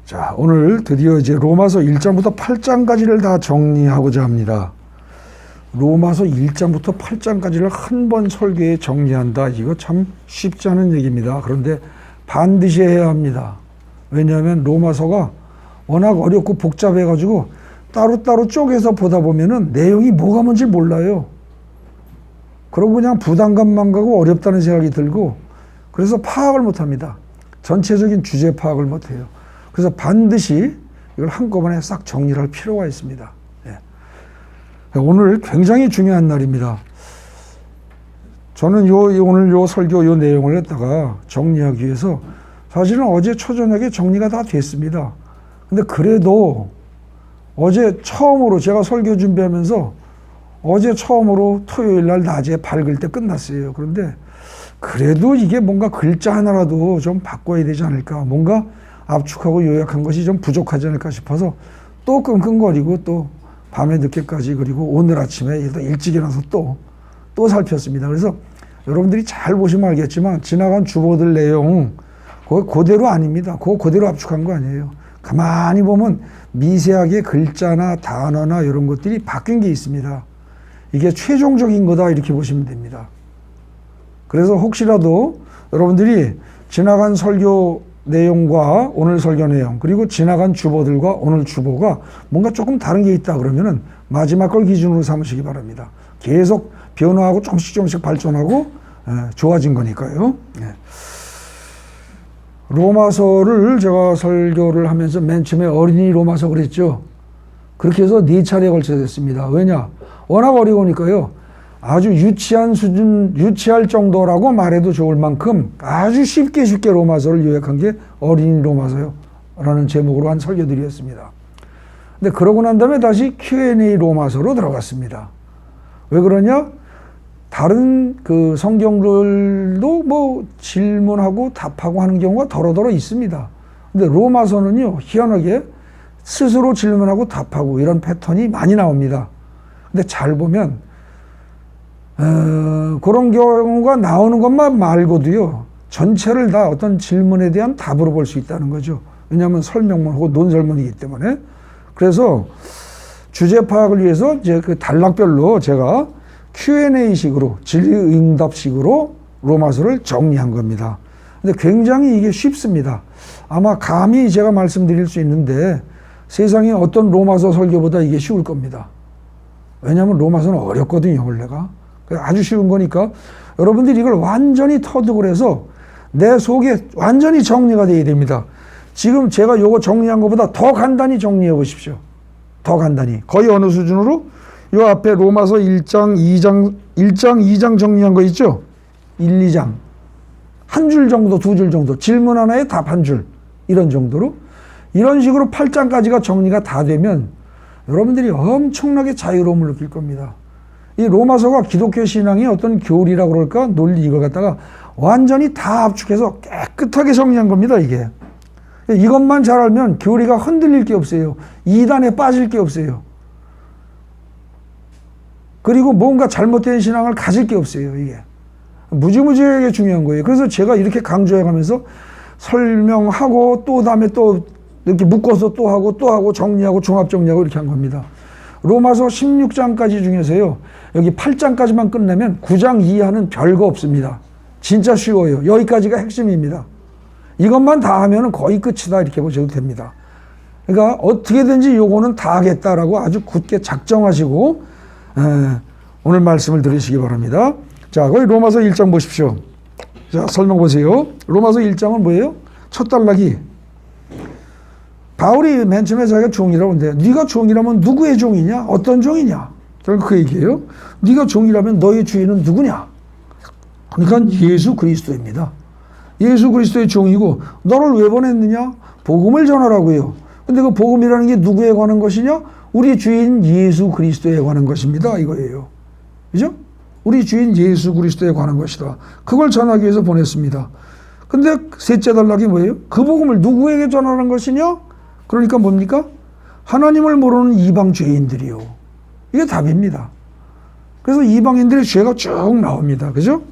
자, 오늘 드디어 이제 로마서 1장부터 8장까지를 다 정리하고자 합니다. 로마서 1장부터 8장까지를 한 번 설교에 정리한다. 이거 참 쉽지 않은 얘기입니다. 그런데 반드시 해야 합니다. 왜냐하면 로마서가 워낙 어렵고 복잡해가지고 따로따로 쪼개서 보다 보면은 내용이 뭐가 뭔지 몰라요. 그러고 그냥 부담감만 가고 어렵다는 생각이 들고 그래서 파악을 못합니다. 전체적인 주제 파악을 못해요. 그래서 반드시 이걸 한꺼번에 싹 정리를 할 필요가 있습니다. 예. 오늘 굉장히 중요한 날입니다. 저는 오늘 요 설교 요 내용을 갖다가 정리하기 위해서 사실은 어제 초저녁에 정리가 다 됐습니다. 근데 그래도 어제 처음으로 제가 설교 준비하면서 어제 처음으로 토요일 날 낮에 밝을 때 끝났어요. 그런데 그래도 이게 뭔가 글자 하나라도 좀 바꿔야 되지 않을까. 뭔가 압축하고 요약한 것이 좀 부족하지 않을까 싶어서 또 끙끙거리고 또 밤에 늦게까지 그리고 오늘 아침에 일찍 일어나서 또 살폈습니다. 그래서 여러분들이 잘 보시면 알겠지만 지나간 주보들 내용 그거 그대로 아닙니다. 그거 그대로 압축한 거 아니에요. 가만히 보면 미세하게 글자나 단어나 이런 것들이 바뀐 게 있습니다. 이게 최종적인 거다 이렇게 보시면 됩니다. 그래서 혹시라도 여러분들이 지나간 설교 내용과 오늘 설교 내용 그리고 지나간 주보들과 오늘 주보가 뭔가 조금 다른 게 있다 그러면은 마지막 걸 기준으로 삼으시기 바랍니다. 계속 변화하고 조금씩 발전하고 좋아진 거니까요. 로마서를 제가 설교를 하면서 맨 처음에 어린이 로마서 그랬죠. 그렇게 해서 4차례 걸쳐서 했습니다. 왜냐? 워낙 어려우니까요. 아주 유치한 수준, 유치할 정도라고 말해도 좋을 만큼 아주 쉽게 로마서를 요약한 게 어린이 로마서요. 라는 제목으로 한 설교들이었습니다. 근데 그러고 난 다음에 다시 Q&A 로마서로 들어갔습니다. 왜 그러냐? 다른 그 성경들도 뭐 질문하고 답하고 하는 경우가 더러더러 있습니다. 근데 로마서는요, 희한하게 스스로 질문하고 답하고 이런 패턴이 많이 나옵니다. 근데 잘 보면 그런 경우가 나오는 것만 말고도요, 전체를 다 어떤 질문에 대한 답으로 볼 수 있다는 거죠. 왜냐하면 설명문하고 논설문이기 때문에. 그래서 주제 파악을 위해서 이제 그 단락별로 제가 Q&A 식으로 질의응답 식으로 로마서를 정리한 겁니다. 근데 굉장히 이게 쉽습니다. 아마 감히 제가 말씀드릴 수 있는데 세상에 어떤 로마서 설교보다 이게 쉬울 겁니다. 왜냐하면 로마서는 어렵거든요, 원래가. 아주 쉬운 거니까 여러분들이 이걸 완전히 터득을 해서 내 속에 완전히 정리가 되어야 됩니다. 지금 제가 요거 정리한 것보다 더 간단히 정리해 보십시오. 더 간단히. 거의 어느 수준으로? 요 앞에 로마서 1장 2장 정리한 거 있죠? 1, 2장. 한 줄 정도, 2줄 정도. 질문 하나에 답 한 줄. 이런 정도로. 이런 식으로 8장까지가 정리가 다 되면 여러분들이 엄청나게 자유로움을 느낄 겁니다. 이 로마서가 기독교 신앙의 어떤 교리라고 그럴까? 논리 이걸 갖다가 완전히 다 압축해서 깨끗하게 정리한 겁니다, 이게. 이것만 잘 알면 교리가 흔들릴 게 없어요. 이단에 빠질 게 없어요. 그리고 뭔가 잘못된 신앙을 가질 게 없어요, 이게. 무지무지하게 중요한 거예요. 그래서 제가 이렇게 강조해 가면서 설명하고 또 다음에 또 이렇게 묶어서 또 하고 정리하고 종합 정리하고 이렇게 한 겁니다. 로마서 16장까지 중에서요, 여기 8장까지만 끝내면 9장 이하는 별거 없습니다. 진짜 쉬워요. 여기까지가 핵심입니다. 이것만 다 하면 거의 끝이다 이렇게 보셔도 됩니다. 그러니까 어떻게든지 요거는 다 하겠다라고 아주 굳게 작정하시고 오늘 말씀을 들으시기 바랍니다. 자, 거기 로마서 1장 보십시오. 자, 설명 보세요. 로마서 1장은 뭐예요? 첫 단락이 바울이 맨 처음에 자기가 종이라고 하는데 네가 종이라면 누구의 종이냐? 어떤 종이냐? 결국 그 얘기예요. 네가 종이라면 너의 주인은 누구냐? 그러니까 예수 그리스도입니다. 예수 그리스도의 종이고 너를 왜 보냈느냐? 복음을 전하라고요. 근데 그 복음이라는 게 누구에 관한 것이냐? 우리 주인 예수 그리스도에 관한 것입니다. 이거예요. 그죠? 우리 주인 예수 그리스도에 관한 것이다. 그걸 전하기 위해서 보냈습니다. 근데 셋째 단락이 뭐예요? 그 복음을 누구에게 전하는 것이냐? 그러니까 뭡니까? 하나님을 모르는 이방 죄인들이요. 이게 답입니다. 그래서 이방인들의 죄가 쭉 나옵니다. 그죠?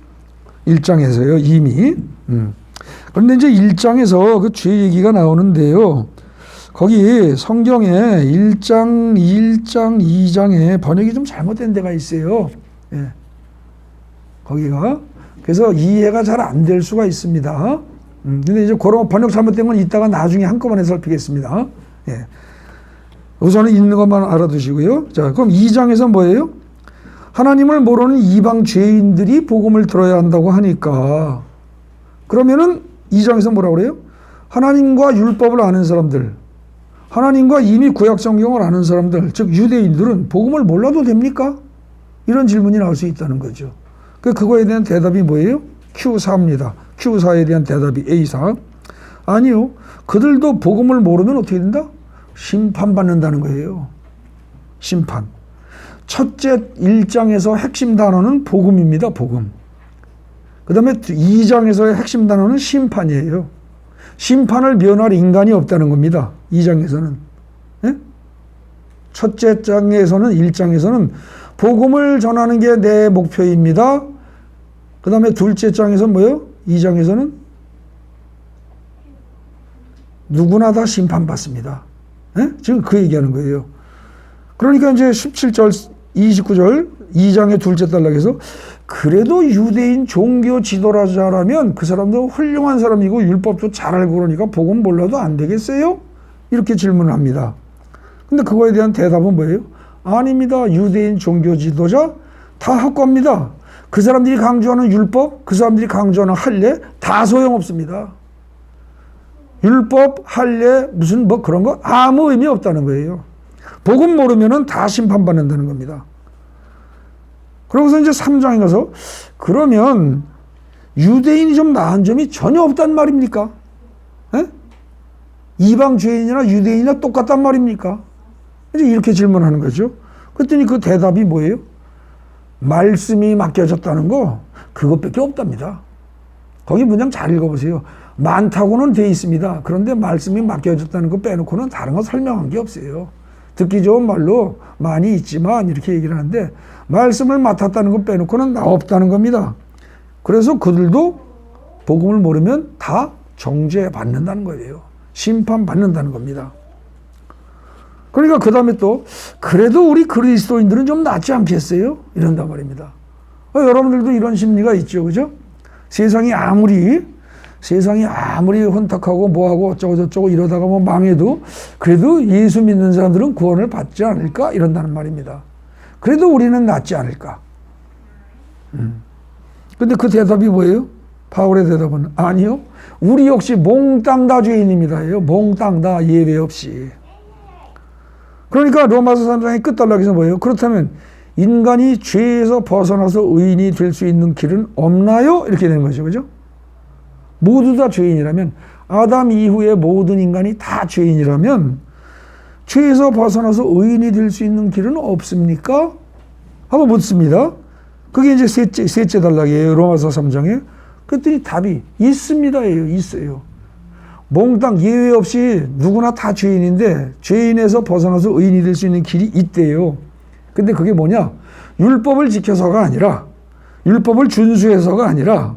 1장에서요, 이미. 그런데 이제 1장에서 그 죄 얘기가 나오는데요. 거기 성경에 1장, 2장에 번역이 좀 잘못된 데가 있어요. 예. 거기가. 그래서 이해가 잘 안 될 수가 있습니다. 근데 이제 그런 번역 잘못된 건 이따가 나중에 한꺼번에 살피겠습니다. 예. 우선은 있는 것만 알아두시고요. 자, 그럼 2장에서 뭐예요? 하나님을 모르는 이방 죄인들이 복음을 들어야 한다고 하니까, 그러면은 2장에서 뭐라고 그래요? 하나님과 율법을 아는 사람들, 하나님과 이미 구약 성경을 아는 사람들, 즉 유대인들은 복음을 몰라도 됩니까? 이런 질문이 나올 수 있다는 거죠. 그거에 대한 대답이 뭐예요? Q4입니다. Q4에 대한 대답이 A4. 아니요. 그들도 복음을 모르면 어떻게 된다? 심판받는다는 거예요. 심판. 첫째 1장에서 핵심 단어는 복음입니다. 복음. 그 다음에 2장에서의 핵심 단어는 심판이에요. 심판을 면할 인간이 없다는 겁니다. 2장에서는. 예? 첫째 장에서는 1장에서는 복음을 전하는 게 내 목표입니다. 그 다음에 둘째 장에서는 뭐예요? 2장에서는 누구나 다 심판받습니다. 예? 지금 그 얘기하는 거예요. 그러니까 이제 17절, 29절, 2장의 둘째 단락에서 그래도 유대인 종교 지도자라면 그 사람도 훌륭한 사람이고 율법도 잘 알고 그러니까 복음 몰라도 안 되겠어요? 이렇게 질문을 합니다. 근데 그거에 대한 대답은 뭐예요? 아닙니다. 유대인 종교 지도자 다 학과입니다. 그 사람들이 강조하는 율법, 그 사람들이 강조하는 할례 다 소용없습니다. 율법, 할례, 무슨 뭐 그런 거 아무 의미 없다는 거예요. 복음 모르면은 다 심판받는다는 겁니다. 그러고서 이제 3장에 가서 그러면 유대인이 좀 나은 점이 전혀 없단 말입니까? 에? 이방 죄인이나 유대인이나 똑같단 말입니까? 이제 이렇게 질문하는 거죠. 그랬더니 그 대답이 뭐예요? 말씀이 맡겨졌다는 거 그것밖에 없답니다. 거기 문장 잘 읽어보세요. 많다고는 돼 있습니다. 그런데 말씀이 맡겨졌다는 거 빼놓고는 다른 거 설명한 게 없어요. 듣기 좋은 말로 많이 있지만 이렇게 얘기를 하는데 말씀을 맡았다는 거 빼놓고는 없다는 겁니다. 그래서 그들도 복음을 모르면 다 정죄받는다는 거예요. 심판받는다는 겁니다. 그러니까 그 다음에 또 그래도 우리 그리스도인들은 좀 낫지 않겠어요? 이런단 말입니다. 여러분들도 이런 심리가 있죠. 그죠? 세상이 아무리 혼탁하고 뭐하고 어쩌고저쩌고 이러다가 뭐 망해도 그래도 예수 믿는 사람들은 구원을 받지 않을까? 이런다는 말입니다. 그래도 우리는 낫지 않을까? 근데 그 대답이 뭐예요? 바울의 대답은 아니요. 우리 역시 몽땅 다 죄인입니다. 몽땅 다 예외 없이. 그러니까 로마서 3장의 끝단락에서 뭐예요? 그렇다면 인간이 죄에서 벗어나서 의인이 될 수 있는 길은 없나요? 이렇게 되는 거죠. 그죠? 모두 다 죄인이라면 아담 이후에 모든 인간이 다 죄인이라면 죄에서 벗어나서 의인이 될 수 있는 길은 없습니까? 하고 묻습니다. 그게 이제 셋째 단락이에요. 로마서 3장에. 그랬더니 답이 있습니다예요. 있어요. 몽땅 예외 없이 누구나 다 죄인인데 죄인에서 벗어나서 의인이 될 수 있는 길이 있대요. 근데 그게 뭐냐? 율법을 지켜서가 아니라 율법을 준수해서가 아니라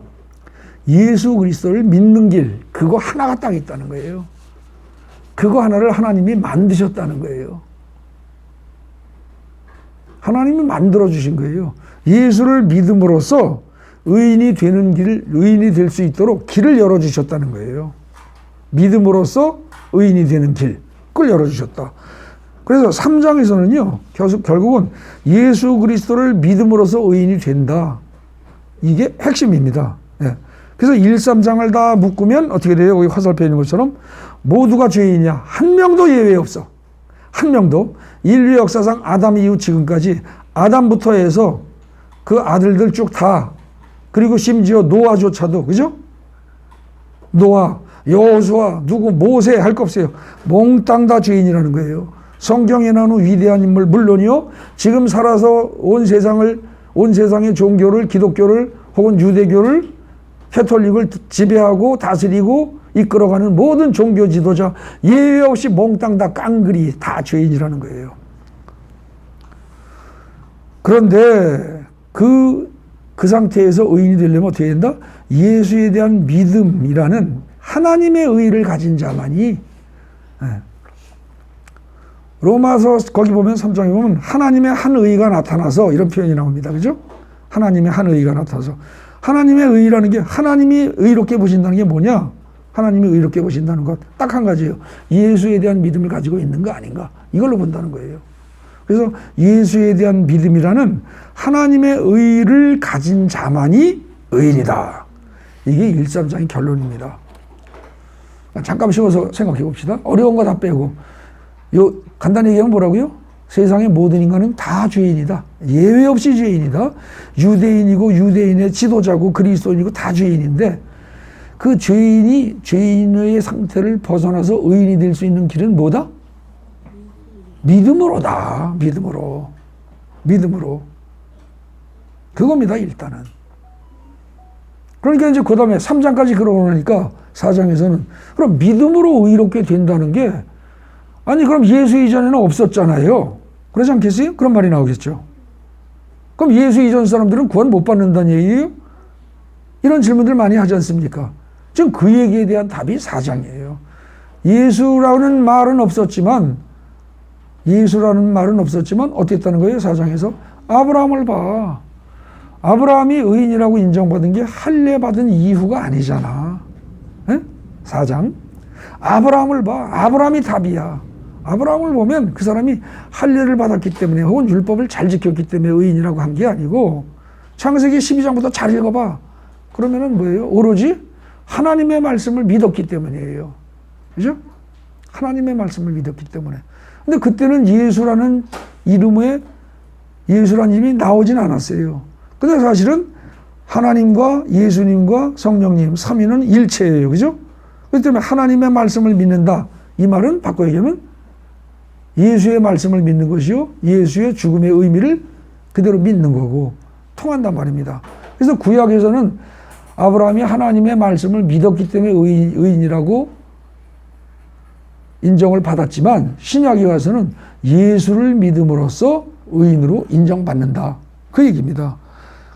예수 그리스도를 믿는 길 그거 하나가 딱 있다는 거예요. 그거 하나를 하나님이 만드셨다는 거예요. 하나님이 만들어주신 거예요. 예수를 믿음으로써 의인이 되는 길, 의인이 될 수 있도록 길을 열어주셨다는 거예요. 믿음으로써 의인이 되는 길, 그걸 열어주셨다. 그래서 3장에서는요, 결국은 예수 그리스도를 믿음으로써 의인이 된다. 이게 핵심입니다. 예. 그래서 1, 3장을 다 묶으면 어떻게 돼요? 여기 화살표 있는 것처럼 모두가 죄인이냐? 한 명도 예외 없어. 한 명도. 인류 역사상 아담 이후 지금까지 아담부터 해서 그 아들들 쭉 다, 그리고 심지어 노아조차도, 그죠? 노아, 여호수아, 누구, 모세 할 거 없어요. 몽땅 다 죄인이라는 거예요. 성경에 나오는 위대한 인물 물론이요, 지금 살아서 온 세상의 종교를, 기독교를 혹은 유대교를, 캐톨릭을 지배하고 다스리고 이끌어가는 모든 종교 지도자 예외 없이 몽땅 다 깡그리 다 죄인이라는 거예요. 그런데 그 상태에서 의인이 되려면 어떻게 된다? 예수에 대한 믿음이라는 하나님의 의를 가진 자만이 로마서 거기 보면 3장에 보면 하나님의 한 의가 나타나서 이런 표현이 나옵니다. 그죠? 하나님의 한 의가 나타나서. 하나님의 의라는 게 하나님이 의롭게 보신다는 게 뭐냐? 하나님이 의롭게 보신다는 것 딱 한 가지예요. 예수에 대한 믿음을 가지고 있는 거 아닌가? 이걸로 본다는 거예요. 그래서 예수에 대한 믿음이라는 하나님의 의를 가진 자만이 의인이다. 이게 1~3장의 결론입니다. 잠깐 쉬어서 생각해 봅시다. 어려운 거 다 빼고. 간단히 얘기하면 뭐라고요? 세상의 모든 인간은 다 죄인이다. 예외 없이 죄인이다. 유대인이고 유대인의 지도자고 그리스도인이고 다 죄인인데 그 죄인의 상태를 벗어나서 의인이 될 수 있는 길은 뭐다? 믿음으로다. 믿음으로. 그겁니다, 일단은. 그러니까 이제 그 다음에 3장까지 그러고 나니까 4장에서는 그럼 믿음으로 의롭게 된다는 게 아니 그럼 예수 이전에는 없었잖아요. 그러지 않겠어요? 그런 말이 나오겠죠. 그럼 예수 이전 사람들은 구원 못 받는다는 얘기예요? 이런 질문들 많이 하지 않습니까? 지금 그 얘기에 대한 답이 4장이에요. 예수라는 말은 없었지만 어떻게 했다는 거예요? 4장에서 아브라함을 봐. 아브라함이 의인이라고 인정받은 게 할례 받은 이후가 아니잖아. 에? 4장. 아브라함을 봐. 아브라함이 답이야. 아브라함을 보면 그 사람이 할례를 받았기 때문에 혹은 율법을 잘 지켰기 때문에 의인이라고 한 게 아니고 창세기 12장부터 잘 읽어봐. 그러면은 뭐예요? 오로지 하나님의 말씀을 믿었기 때문이에요. 그죠? 하나님의 말씀을 믿었기 때문에. 근데 그때는 예수라는 이름이 나오진 않았어요. 근데 사실은 하나님과 예수님과 성령님, 삼위는 일체예요. 그죠? 그렇기 때문에 하나님의 말씀을 믿는다. 이 말은 바꿔 얘기하면 예수의 말씀을 믿는 것이요. 예수의 죽음의 의미를 그대로 믿는 거고 통한단 말입니다. 그래서 구약에서는 아브라함이 하나님의 말씀을 믿었기 때문에 의인이라고 인정을 받았지만 신약에 와서는 예수를 믿음으로써 의인으로 인정받는다. 그 얘기입니다.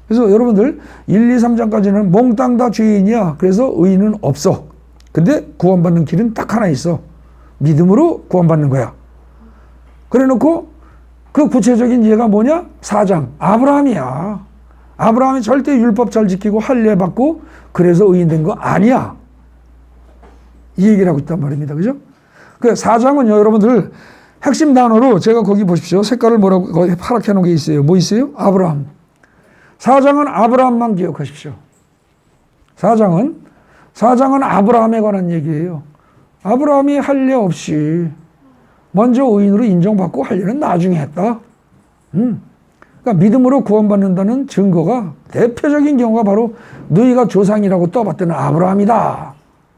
그래서 여러분들 1, 2, 3장까지는 몽땅 다 죄인이야. 그래서 의인은 없어. 근데 구원받는 길은 딱 하나 있어. 믿음으로 구원받는 거야. 그래 놓고 그 구체적인 예가 뭐냐? 4장. 아브라함이야. 아브라함이 절대 율법 잘 지키고 할례 받고 그래서 의인 된 거 아니야. 이 얘기를 하고 있단 말입니다. 그죠? 그 4장은요, 여러분들 핵심 단어로 제가 거기 보십시오. 색깔을 뭐라고 거기 파랗게 놓은 게 있어요. 뭐 있어요? 아브라함. 4장은 아브라함만 기억하십시오. 4장은 아브라함에 관한 얘기예요. 아브라함이 할례 없이 먼저 의인으로 인정받고 할례는 나중에 했다. 그러니까 믿음으로 구원받는다는 증거가 대표적인 경우가 바로 너희가 조상이라고 떠받드는 아브라함이다.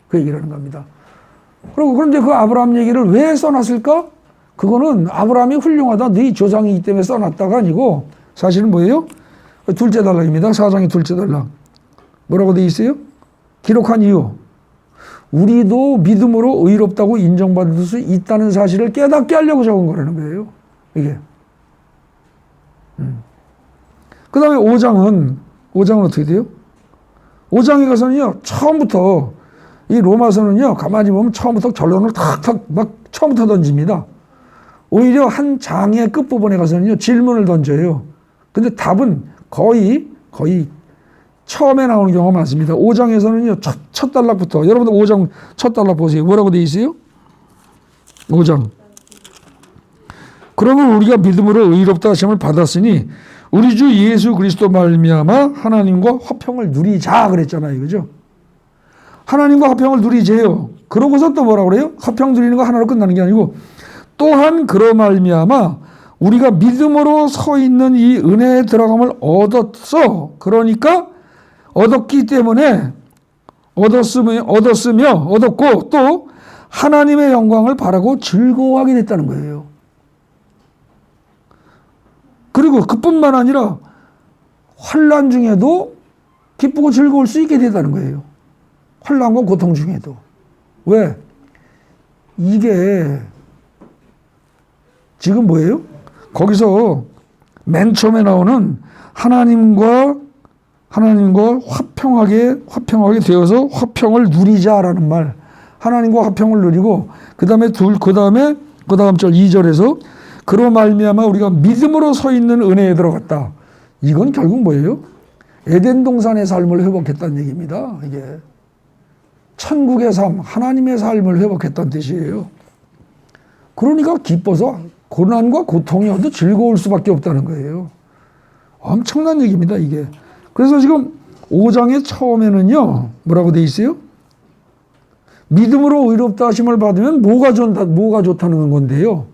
그 얘기를 하는 겁니다. 그런데 그 아브라함 얘기를 왜 써놨을까? 그거는 아브라함이 훌륭하다. 너희 조상이기 때문에 써놨다가 아니고 사실은 뭐예요? 둘째 단락입니다. 4장의 둘째 단락. 뭐라고 돼 있어요? 기록한 이유. 우리도 믿음으로 의롭다고 인정받을 수 있다는 사실을 깨닫게 하려고 적은 거라는 거예요. 이게. 그 다음에 5장은 어떻게 돼요? 5장에 가서는요, 처음부터, 이 로마서는요, 가만히 보면 처음부터 결론을 탁탁 막 처음부터 던집니다. 오히려 한 장의 끝부분에 가서는요, 질문을 던져요. 근데 답은 거의 처음에 나오는 경우가 많습니다. 5장에서는요, 첫 단락부터, 여러분들 5장 첫 단락 보세요. 뭐라고 돼 있어요? 5장. 그러면 우리가 믿음으로 의롭다 하심을 받았으니 우리 주 예수 그리스도 말미암아 하나님과 화평을 누리자 그랬잖아요. 그죠? 하나님과 화평을 누리재요. 그러고서 또 뭐라고 그래요? 화평 누리는 거 하나로 끝나는 게 아니고 또한 그러 말미암아 우리가 믿음으로 서 있는 이 은혜에 들어감을 얻었어. 그러니까 얻었기 때문에 얻었고 또 하나님의 영광을 바라고 즐거워하게 됐다는 거예요. 그리고 그뿐만 아니라 환난 중에도 기쁘고 즐거울 수 있게 됐다는 거예요. 환난과 고통 중에도. 왜? 이게 지금 뭐예요? 거기서 맨 처음에 나오는 하나님과 화평하게 되어서 화평을 누리자라는 말. 하나님과 화평을 누리고 그 다음에 그 다음 절 2절에서 그로 말미암아 우리가 믿음으로 서 있는 은혜에 들어갔다. 이건 결국 뭐예요? 에덴 동산의 삶을 회복했다는 얘기입니다. 이게 천국의 삶, 하나님의 삶을 회복했다는 뜻이에요. 그러니까 기뻐서 고난과 고통이 어도 즐거울 수밖에 없다는 거예요. 엄청난 얘기입니다, 이게. 그래서 지금 5장의 처음에는요, 뭐라고 돼 있어요? 믿음으로 의롭다 하심을 받으면 뭐가 좋다는 건데요.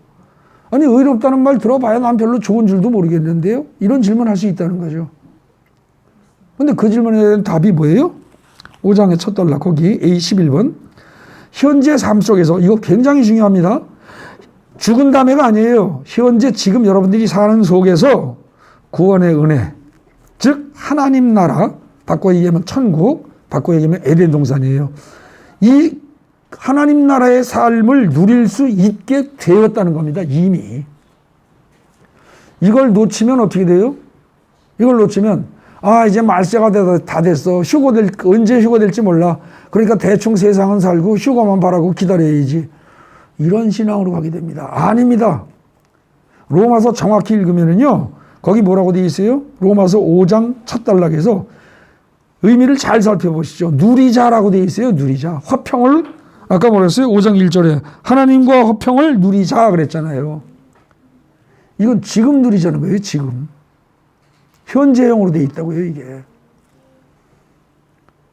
아니, 의롭다는 말 들어봐야 난 별로 좋은 줄도 모르겠는데요. 이런 질문 할 수 있다는 거죠. 근데 그 질문에 대한 답이 뭐예요? 5장의 첫 단락, 거기 A11번. 현재 삶 속에서, 이거 굉장히 중요합니다. 죽은 다음에가 아니에요. 현재 지금 여러분들이 사는 속에서 구원의 은혜, 즉 하나님 나라, 바꿔 얘기하면 천국, 바꿔 얘기하면 에덴 동산이에요. 이 하나님 나라의 삶을 누릴 수 있게 되었다는 겁니다. 이미. 이걸 놓치면 어떻게 돼요? 이걸 놓치면 이제 말세가 다 됐어. 언제 휴거될지 몰라. 그러니까 대충 세상은 살고 휴거만 바라고 기다려야지. 이런 신앙으로 가게 됩니다. 아닙니다. 로마서 정확히 읽으면은요, 거기 뭐라고 되어 있어요? 로마서 5장 첫 단락에서 의미를 잘 살펴보시죠. 누리자라고 되어 있어요. 누리자. 화평을, 아까 뭐랬어요? 5장 1절에 하나님과 화평을 누리자 그랬잖아요. 이건 지금 누리자는 거예요. 지금. 현재형으로 되어 있다고요, 이게.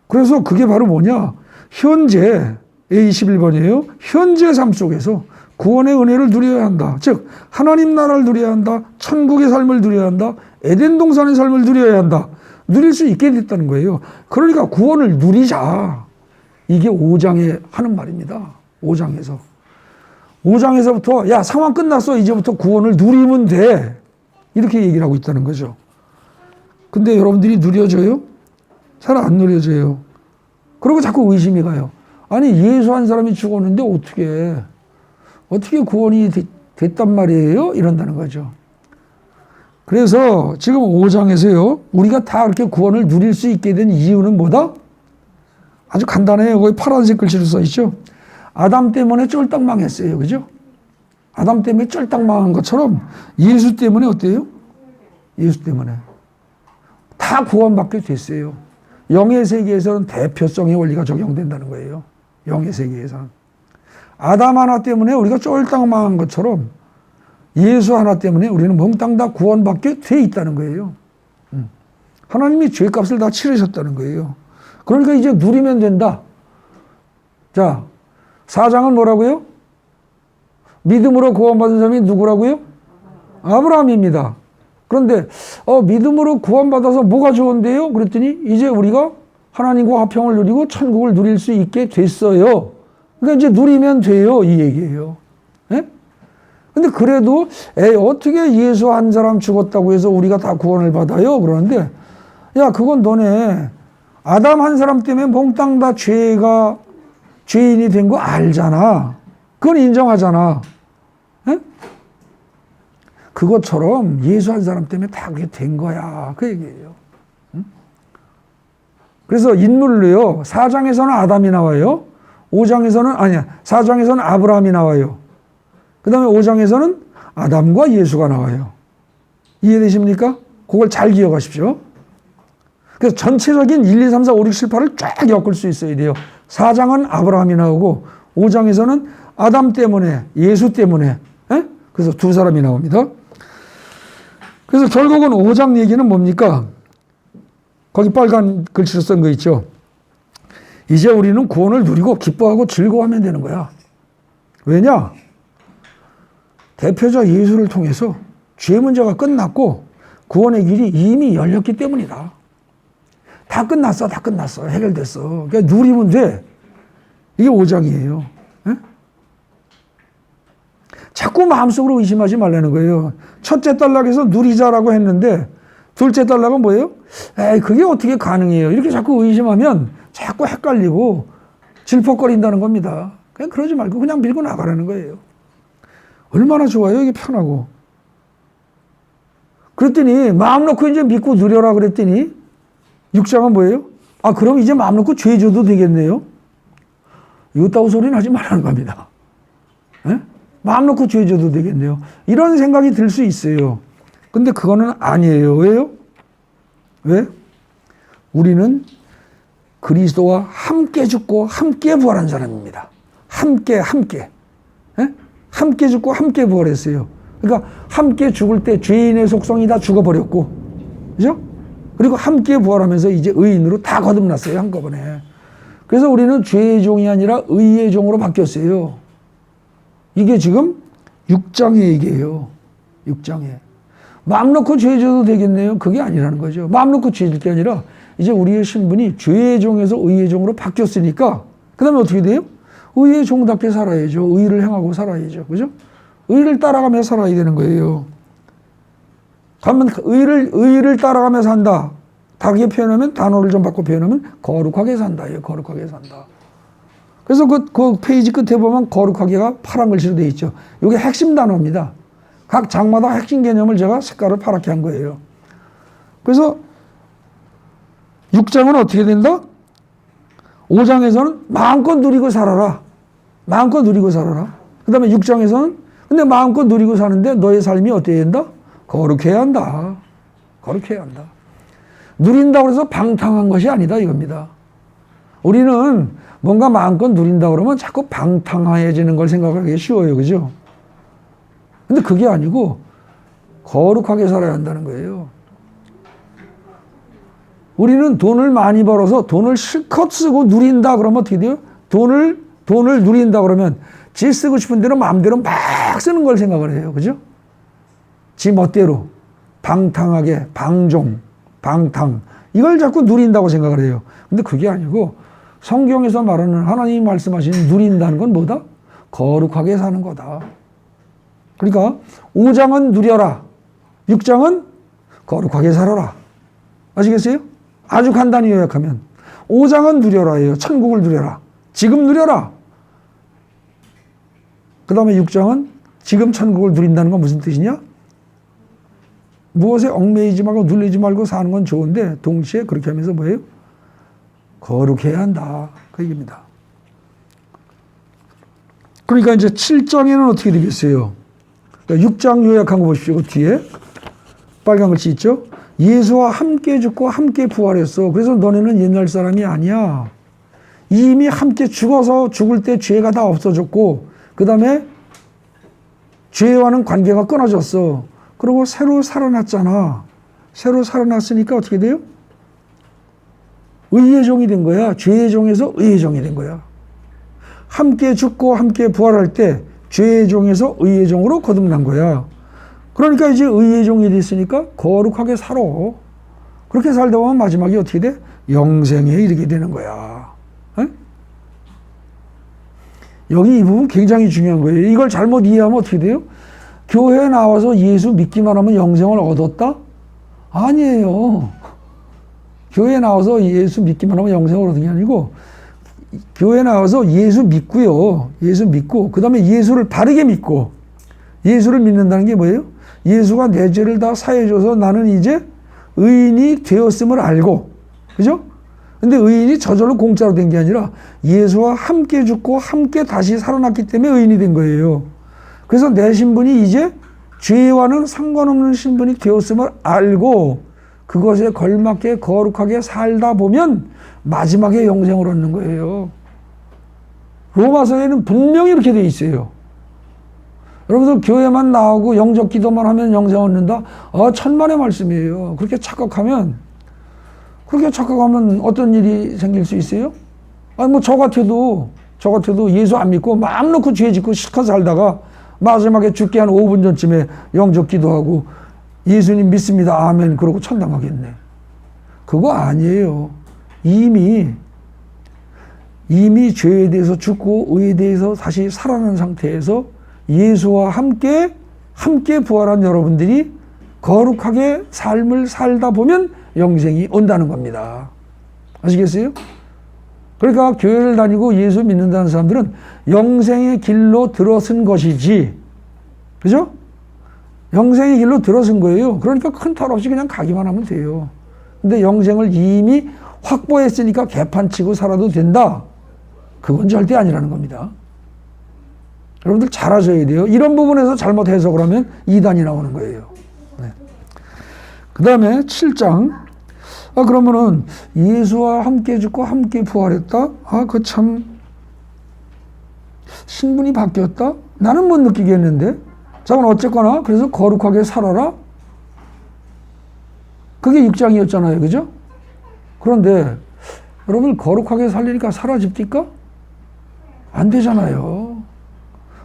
그래서 그게 바로 뭐냐? 현재, A21번이에요. 현재 삶 속에서 구원의 은혜를 누려야 한다. 즉 하나님 나라를 누려야 한다. 천국의 삶을 누려야 한다. 에덴 동산의 삶을 누려야 한다. 누릴 수 있게 됐다는 거예요. 그러니까 구원을 누리자. 이게 5장에 하는 말입니다. 5장에서. 5장에서부터 야, 상황 끝났어. 이제부터 구원을 누리면 돼. 이렇게 얘기를 하고 있다는 거죠. 근데 여러분들이 누려져요? 잘 안 누려져요. 그리고 자꾸 의심이 가요. 아니, 예수 한 사람이 죽었는데 어떻게 구원이 됐단 말이에요? 이런다는 거죠. 그래서 지금 5장에서요, 우리가 다 이렇게 구원을 누릴 수 있게 된 이유는 뭐다? 아주 간단해요. 거기 파란색 글씨로 써 있죠. 아담 때문에 쫄딱 망했어요. 그죠? 아담 때문에 쫄딱 망한 것처럼 예수 때문에 어때요? 예수 때문에. 다 구원받게 됐어요. 영의 세계에서는 대표성의 원리가 적용된다는 거예요. 영의 세계에서는. 아담 하나 때문에 우리가 쫄딱 망한 것처럼 예수 하나 때문에 우리는 몽땅 다 구원받게 돼 있다는 거예요. 하나님이 죄값을 다 치르셨다는 거예요. 그러니까 이제 누리면 된다. 자, 4장은 뭐라고요? 믿음으로 구원받은 사람이 누구라고요? 아브라함입니다. 그런데 믿음으로 구원받아서 뭐가 좋은데요? 그랬더니 이제 우리가 하나님과 화평을 누리고 천국을 누릴 수 있게 됐어요. 그러니까 이제 누리면 돼요. 이 얘기예요. 예? 근데 그래도 어떻게 예수 한 사람 죽었다고 해서 우리가 다 구원을 받아요? 그러는데 야, 그건 너네 아담 한 사람 때문에 몽땅 다 죄인이 된 거 알잖아. 그건 인정하잖아. 예? 그것처럼 예수 한 사람 때문에 다 그게 된 거야. 그 얘기예요. 그래서 인물로요, 4장에서는 아담이 나와요. 4장에서는 아브라함이 나와요. 그 다음에 5장에서는 아담과 예수가 나와요. 이해되십니까? 그걸 잘 기억하십시오. 그래서 전체적인 1, 2, 3, 4, 5, 6, 7, 8을 쫙 엮을 수 있어야 돼요. 4장은 아브라함이 나오고 5장에서는 아담 때문에, 예수 때문에, 그래서 두 사람이 나옵니다. 그래서 결국은 5장 얘기는 뭡니까? 거기 빨간 글씨로 쓴 거 있죠. 이제 우리는 구원을 누리고 기뻐하고 즐거워하면 되는 거야. 왜냐? 대표자 예수를 통해서 죄 문제가 끝났고 구원의 길이 이미 열렸기 때문이다. 다 끝났어. 해결됐어. 그러니까 누리면 돼. 이게 5장이에요. 에? 자꾸 마음속으로 의심하지 말라는 거예요. 첫째 단락에서 누리자라고 했는데 둘째 단락은 뭐예요? 그게 어떻게 가능해요? 이렇게 자꾸 의심하면 자꾸 헷갈리고 질퍽거린다는 겁니다. 그냥 그러지 말고 그냥 밀고 나가라는 거예요. 얼마나 좋아요, 이게 편하고. 그랬더니 마음 놓고 이제 믿고 누려라 그랬더니 6장은 뭐예요? 그럼 이제 마음 놓고 죄 줘도 되겠네요? 이따구 소리는 하지 말라는 겁니다. 에? 마음 놓고 죄 져도 되겠네요. 이런 생각이 들 수 있어요. 근데 그거는 아니에요. 왜요? 왜? 우리는 그리스도와 함께 죽고 함께 부활한 사람입니다. 함께. 예? 함께 죽고 함께 부활했어요. 그러니까 함께 죽을 때 죄인의 속성이 다 죽어버렸고, 그죠? 그리고 함께 부활하면서 이제 의인으로 다 거듭났어요. 한꺼번에. 그래서 우리는 죄의 종이 아니라 의의 종으로 바뀌었어요. 이게 지금 6장의 얘기예요. 6장에. 마음 놓고 죄 져도 되겠네요. 그게 아니라는 거죠. 마음 놓고 죄 질 게 아니라 이제 우리의 신분이 죄의 종에서 의의 종으로 바뀌었으니까 그 다음에 어떻게 돼요? 의의 종답게 살아야죠. 의를 행하고 살아야죠. 그죠? 의를 따라가며 살아야 되는 거예요. 그러면 의를 따라가며 산다. 다르게 표현하면, 단어를 좀 바꿔 표현하면 거룩하게 산다예요. 거룩하게 산다. 그래서 그 페이지 끝에 보면 거룩하게가 파란 글씨로 되어 있죠. 이게 핵심 단어입니다. 각 장마다 핵심 개념을 제가 색깔을 파랗게 한 거예요. 그래서 6장은 어떻게 된다? 5장에서는 마음껏 누리고 살아라. 마음껏 누리고 살아라. 그 다음에 6장에서는 근데 마음껏 누리고 사는데 너의 삶이 어때야 된다? 거룩해야 한다. 거룩해야 한다. 누린다고 해서 방탕한 것이 아니다 이겁니다. 우리는 뭔가 마음껏 누린다고 그러면 자꾸 방탕해지는 걸 생각하기 쉬워요. 그죠? 근데 그게 아니고 거룩하게 살아야 한다는 거예요. 우리는 돈을 많이 벌어서 돈을 실컷 쓰고 누린다 그러면 어떻게 돼요? 돈을 누린다 그러면 지 쓰고 싶은 대로 마음대로 막 쓰는 걸 생각을 해요. 그죠? 지 멋대로 방탕하게 방종, 방탕 이걸 자꾸 누린다고 생각을 해요. 근데 그게 아니고 성경에서 말하는 하나님이 말씀하시는 누린다는 건 뭐다? 거룩하게 사는 거다. 그러니까 5장은 누려라. 6장은 거룩하게 살아라. 아시겠어요? 아주 간단히 요약하면 5장은 누려라예요. 천국을 누려라. 지금 누려라. 그 다음에 6장은 지금 천국을 누린다는 건 무슨 뜻이냐? 무엇에 얽매이지 말고 눌리지 말고 사는 건 좋은데 동시에 그렇게 하면서 뭐예요? 거룩해야 한다. 그 얘기입니다. 그러니까 이제 7장에는 어떻게 되겠어요? 6장 요약한 거 보십시오. 뒤에 빨간 글씨 있죠? 예수와 함께 죽고 함께 부활했어. 그래서 너네는 옛날 사람이 아니야. 이미 함께 죽어서 죽을 때 죄가 다 없어졌고 그 다음에 죄와는 관계가 끊어졌어. 그리고 새로 살아났잖아. 새로 살아났으니까 어떻게 돼요? 의의 종이 된 거야. 죄의 종에서 의의 종이 된 거야. 함께 죽고 함께 부활할 때 죄의 종에서 의의 종으로 거듭난 거야. 그러니까 이제 의의 종이 됐으니까 거룩하게 살아. 그렇게 살다 보면 마지막에 어떻게 돼? 영생에 이르게 되는 거야. 에? 여기 이 부분 굉장히 중요한 거예요. 이걸 잘못 이해하면 어떻게 돼요? 교회에 나와서 예수 믿기만 하면 영생을 얻었다? 아니에요. 교회에 나와서 예수 믿기만 하면 영생을 얻은 게 아니고 교회에 나와서 예수 믿고요. 예수 믿고 그 다음에 예수를 바르게 믿고 예수를 믿는다는 게 뭐예요? 예수가 내 죄를 다 사해줘서 나는 이제 의인이 되었음을 알고 그죠? 근데 의인이 저절로 공짜로 된 게 아니라 예수와 함께 죽고 함께 다시 살아났기 때문에 의인이 된 거예요. 그래서 내 신분이 이제 죄와는 상관없는 신분이 되었음을 알고 그것에 걸맞게 거룩하게 살다 보면 마지막에 영생을 얻는 거예요. 로마서에는 분명히 이렇게 돼 있어요. 여러분들 교회만 나오고 영적 기도만 하면 영생 얻는다? 천만의 말씀이에요. 그렇게 착각하면 어떤 일이 생길 수 있어요? 저 같아도 예수 안 믿고 마음 놓고 죄 짓고 실컷 살다가 마지막에 죽기 한 5분 전쯤에 영적 기도하고 예수님 믿습니다. 아멘. 그러고 천당 가겠네. 그거 아니에요. 이미 죄에 대해서 죽고 의에 대해서 다시 살아난 상태에서 예수와 함께 부활한 여러분들이 거룩하게 삶을 살다 보면 영생이 온다는 겁니다. 아시겠어요? 그러니까 교회를 다니고 예수 믿는다는 사람들은 영생의 길로 들어선 것이지, 그죠? 영생의 길로 들어선 거예요. 그러니까 큰 탈 없이 그냥 가기만 하면 돼요. 근데 영생을 이미 확보했으니까 개판치고 살아도 된다. 그건 절대 아니라는 겁니다. 여러분들 잘 하셔야 돼요. 이런 부분에서 잘못 해석을 하면 이단이 나오는 거예요. 네. 그 다음에 7장. 그러면은 예수와 함께 죽고 함께 부활했다? 그 참 신분이 바뀌었다? 나는 못 느끼겠는데? 자, 그럼 어쨌거나 그래서 거룩하게 살아라? 그게 6장이었잖아요. 그죠? 그런데 여러분 거룩하게 살리니까 사라집니까? 안 되잖아요.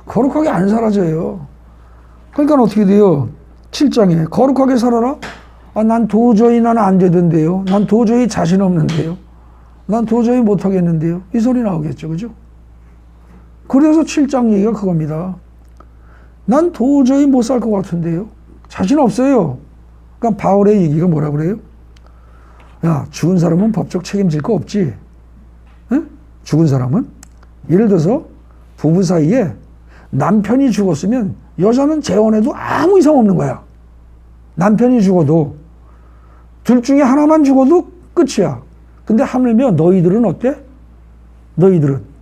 거룩하게 안 사라져요. 그러니까 어떻게 돼요? 7장에 거룩하게 살아라? 난 도저히 나는 안 되던데요. 난 도저히 자신 없는데요. 난 도저히 못 하겠는데요. 이 소리 나오겠죠. 그죠? 그래서 7장 얘기가 그겁니다. 난 도저히 못 살 것 같은데요. 자신 없어요. 그러니까 바울의 얘기가 뭐라 그래요? 야, 죽은 사람은 법적 책임질 거 없지. 에? 죽은 사람은? 예를 들어서 부부 사이에 남편이 죽었으면 여자는 재혼해도 아무 이상 없는 거야. 남편이 죽어도 둘 중에 하나만 죽어도 끝이야. 근데 하물며 너희들은 어때? 너희들은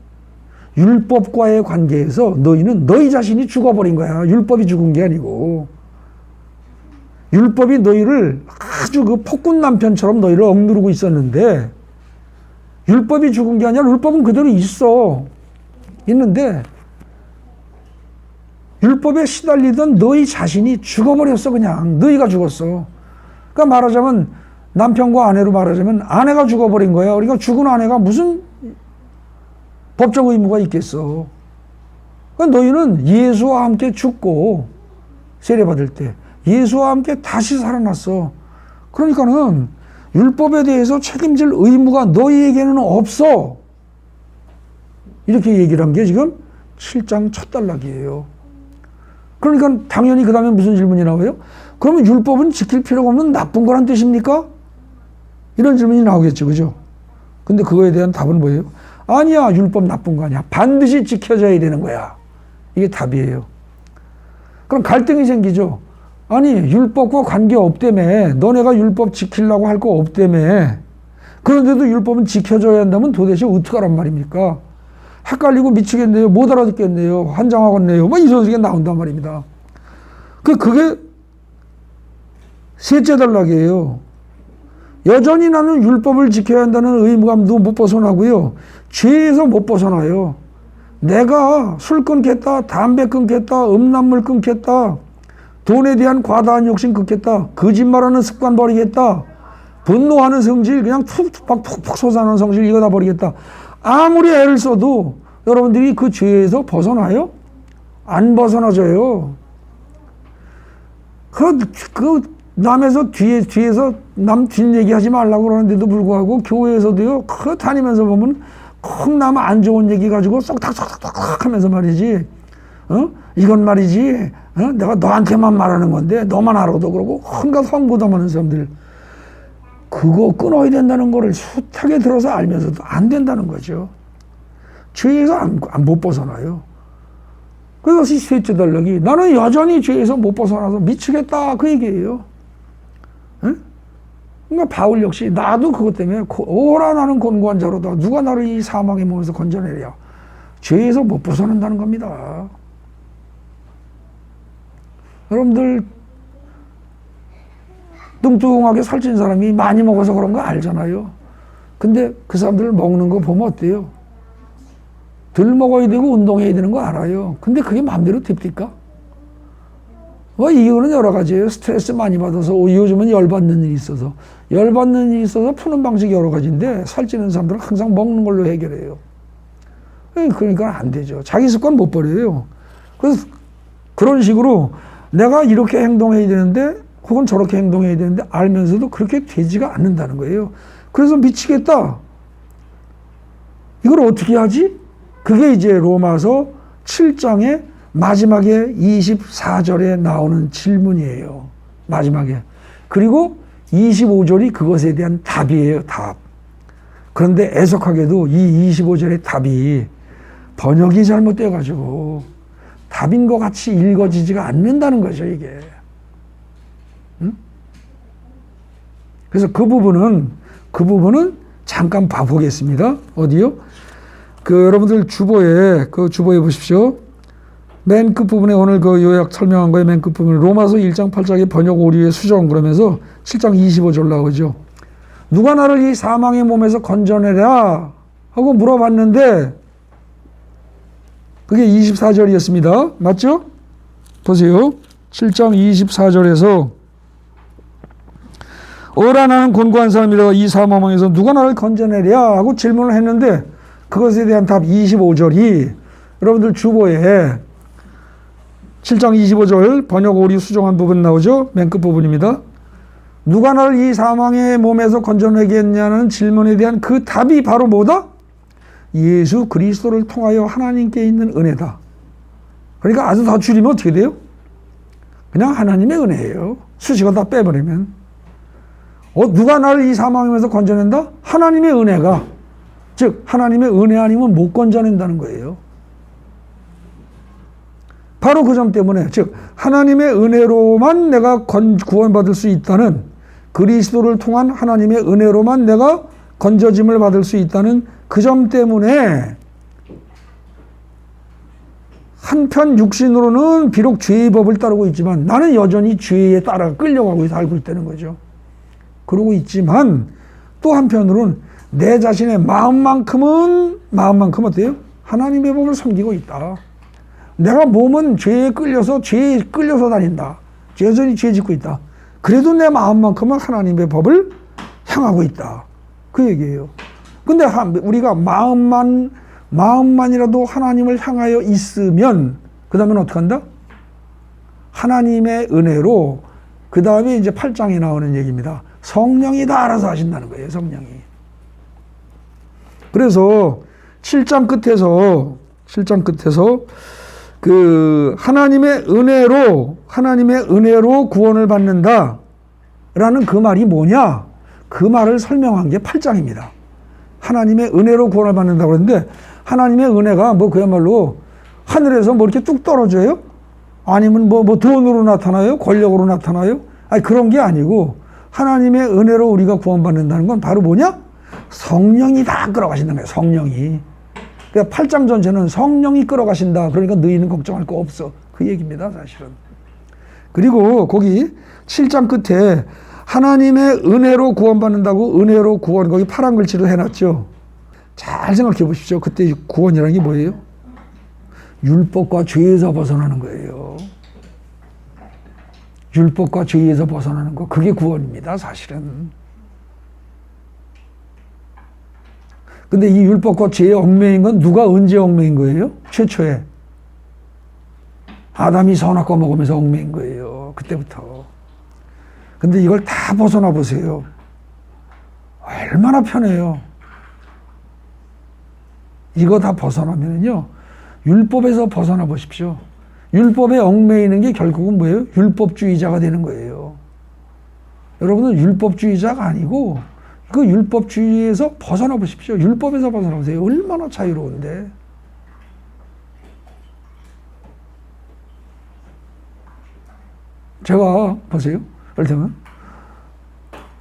율법과의 관계에서 너희는 너희 자신이 죽어버린 거야. 율법이 죽은 게 아니고. 율법이 너희를 아주 그 폭군 남편처럼 너희를 억누르고 있었는데 율법이 죽은 게 아니라 율법은 그대로 있어. 있는데 율법에 시달리던 너희 자신이 죽어버렸어. 그냥 너희가 죽었어. 그러니까 말하자면 남편과 아내로 말하자면 아내가 죽어버린 거야. 그러니까 죽은 아내가 무슨 법적 의무가 있겠어. 그러니까 너희는 예수와 함께 죽고 세례받을 때 예수와 함께 다시 살아났어. 그러니까는 율법에 대해서 책임질 의무가 너희에게는 없어. 이렇게 얘기를 한 게 지금 7장 첫 단락이에요. 그러니까 당연히 그 다음에 무슨 질문이 나와요? 그러면 율법은 지킬 필요가 없는 나쁜 거란 뜻입니까? 이런 질문이 나오겠죠. 그죠? 근데 그거에 대한 답은 뭐예요? 아니야, 율법 나쁜 거 아니야. 반드시 지켜져야 되는 거야. 이게 답이에요. 그럼 갈등이 생기죠. 아니, 율법과 관계 없다며. 너네가 율법 지키려고 할 거 없다며. 그런데도 율법은 지켜줘야 한다면 도대체 어떡하란 말입니까? 헷갈리고 미치겠네요. 못 알아듣겠네요. 환장하겠네요. 뭐 이런 소리가 나온단 말입니다. 그게 셋째 단락이에요. 여전히 나는 율법을 지켜야 한다는 의무감도 못 벗어나고요. 죄에서 못 벗어나요. 내가 술 끊겠다, 담배 끊겠다, 음란물 끊겠다, 돈에 대한 과다한 욕심 끊겠다, 거짓말하는 습관 버리겠다, 분노하는 성질 그냥 푹푹 솟아나는 성질 이거 다 버리겠다. 아무리 애를 써도 여러분들이 그 죄에서 벗어나요? 안 벗어나져요. 남에서 뒤에서 남 뒷얘기 하지 말라고 그러는데도 불구하고 교회에서도요, 다니면서 보면 꼭 남 안 좋은 얘기 가지고 쏙닥쏙닥 하면서 말이지, 이건 말이지, 내가 너한테만 말하는 건데, 너만 알아도 그러고, 혼가 험고담하는 사람들. 그거 끊어야 된다는 거를 숱하게 들어서 알면서도 안 된다는 거죠. 죄에서 못 벗어나요. 그래서 셋째 단락이 나는 여전히 죄에서 못 벗어나서 미치겠다 그 얘기예요. 에? 그러니까 바울 역시 나도 그것 때문에 오라 나는 곤고한 자로다. 누가 나를 이 사망의 몸에서 건져내랴. 죄에서 못 벗어난다는 겁니다. 여러분들 뚱뚱하게 살찐 사람이 많이 먹어서 그런 거 알잖아요. 근데 그 사람들 먹는 거 보면 어때요? 덜 먹어야 되고 운동해야 되는 거 알아요. 근데 그게 마음대로 됩니까? 이유는 여러 가지예요. 스트레스 많이 받아서, 요즘은 열받는 일이 있어서. 열받는 일이 있어서 푸는 방식이 여러 가지인데, 살찌는 사람들은 항상 먹는 걸로 해결해요. 그러니까 안 되죠. 자기 습관 못 버려요. 그래서 그런 식으로 내가 이렇게 행동해야 되는데, 혹은 저렇게 행동해야 되는데, 알면서도 그렇게 되지가 않는다는 거예요. 그래서 미치겠다. 이걸 어떻게 하지? 그게 이제 로마서 7장의 마지막에 24절에 나오는 질문이에요. 마지막에. 그리고 25절이 그것에 대한 답이에요. 답. 그런데 애석하게도 이 25절의 답이 번역이 잘못돼가지고 답인 것 같이 읽어지지가 않는다는 거죠, 이게. 응? 그래서 그 부분은 잠깐 봐보겠습니다. 어디요? 여러분들 주보에 보십시오. 맨 끝부분에 오늘 그 요약 설명한 거에 맨 끝부분에 로마서 1장 8장의 번역 오류의 수정 그러면서 7장 25절 나오죠. 누가 나를 이 사망의 몸에서 건져내랴 하고 물어봤는데 그게 24절이었습니다. 맞죠? 보세요. 7장 24절에서 어라 나는 곤고한 사람이라 이 사망에서 누가 나를 건져내랴 하고 질문을 했는데 그것에 대한 답 25절이 여러분들 주보에 7장 25절 번역 오류 수정한 부분 나오죠? 맨 끝부분입니다. 누가 나를 이 사망의 몸에서 건져내겠냐는 질문에 대한 그 답이 바로 뭐다? 예수 그리스도를 통하여 하나님께 있는 은혜다. 그러니까 아주 더 줄이면 어떻게 돼요? 그냥 하나님의 은혜예요. 수식어 다 빼버리면. 누가 나를 이 사망에서 건져낸다? 하나님의 은혜가. 즉 하나님의 은혜 아니면 못 건져낸다는 거예요. 바로 그 점 때문에 즉 하나님의 은혜로만 내가 구원받을 수 있다는 그리스도를 통한 하나님의 은혜로만 내가 건져짐을 받을 수 있다는 그 점 때문에 한편 육신으로는 비록 죄의 법을 따르고 있지만 나는 여전히 죄에 따라 끌려가고 살고 있다는 거죠. 그러고 있지만 또 한편으로는 내 자신의 마음만큼은 어때요? 하나님의 법을 섬기고 있다. 내가 몸은 죄에 끌려서 다닌다. 여전히 죄 짓고 있다. 그래도 내 마음만큼은 하나님의 법을 향하고 있다. 그 얘기예요. 근데 우리가 마음만이라도 하나님을 향하여 있으면 그 다음엔 어떻게 한다? 하나님의 은혜로 그 다음에 이제 8장에 나오는 얘기입니다. 성령이 다 알아서 하신다는 거예요. 성령이. 그래서 7장 끝에서 그 하나님의 은혜로 구원을 받는다 라는 그 말이 뭐냐? 그 말을 설명한 게 8장입니다. 하나님의 은혜로 구원을 받는다고 그러는데 하나님의 은혜가 뭐 그야말로 하늘에서 뭐 이렇게 뚝 떨어져요? 아니면 뭐 돈으로 나타나요? 권력으로 나타나요? 아니 그런 게 아니고 하나님의 은혜로 우리가 구원받는다는 건 바로 뭐냐? 성령이 다 끌어가신다는 거예요. 성령이. 그러니까 8장 전체는 성령이 끌어가신다. 그러니까 너희는 걱정할 거 없어. 그 얘기입니다. 사실은. 그리고 거기 7장 끝에 하나님의 은혜로 구원받는다고 은혜로 구원 거기 파란 글씨로 해놨죠. 잘 생각해 보십시오. 그때 구원이라는 게 뭐예요? 율법과 죄에서 벗어나는 거예요. 율법과 죄에서 벗어나는 거. 그게 구원입니다. 사실은. 근데 이 율법과 죄의 얽매인 건 누가 언제 얽매인 거예요? 최초에. 아담이 선악과 먹으면서 얽매인 거예요. 그때부터. 근데 이걸 다 벗어나 보세요. 얼마나 편해요. 이거 다 벗어나면요. 율법에서 벗어나 보십시오. 율법에 얽매이는 게 결국은 뭐예요? 율법주의자가 되는 거예요. 여러분은 율법주의자가 아니고 그 율법주의에서 벗어나 보십시오. 율법에서 벗어나 보세요. 얼마나 자유로운데. 제가 보세요. 그렇다면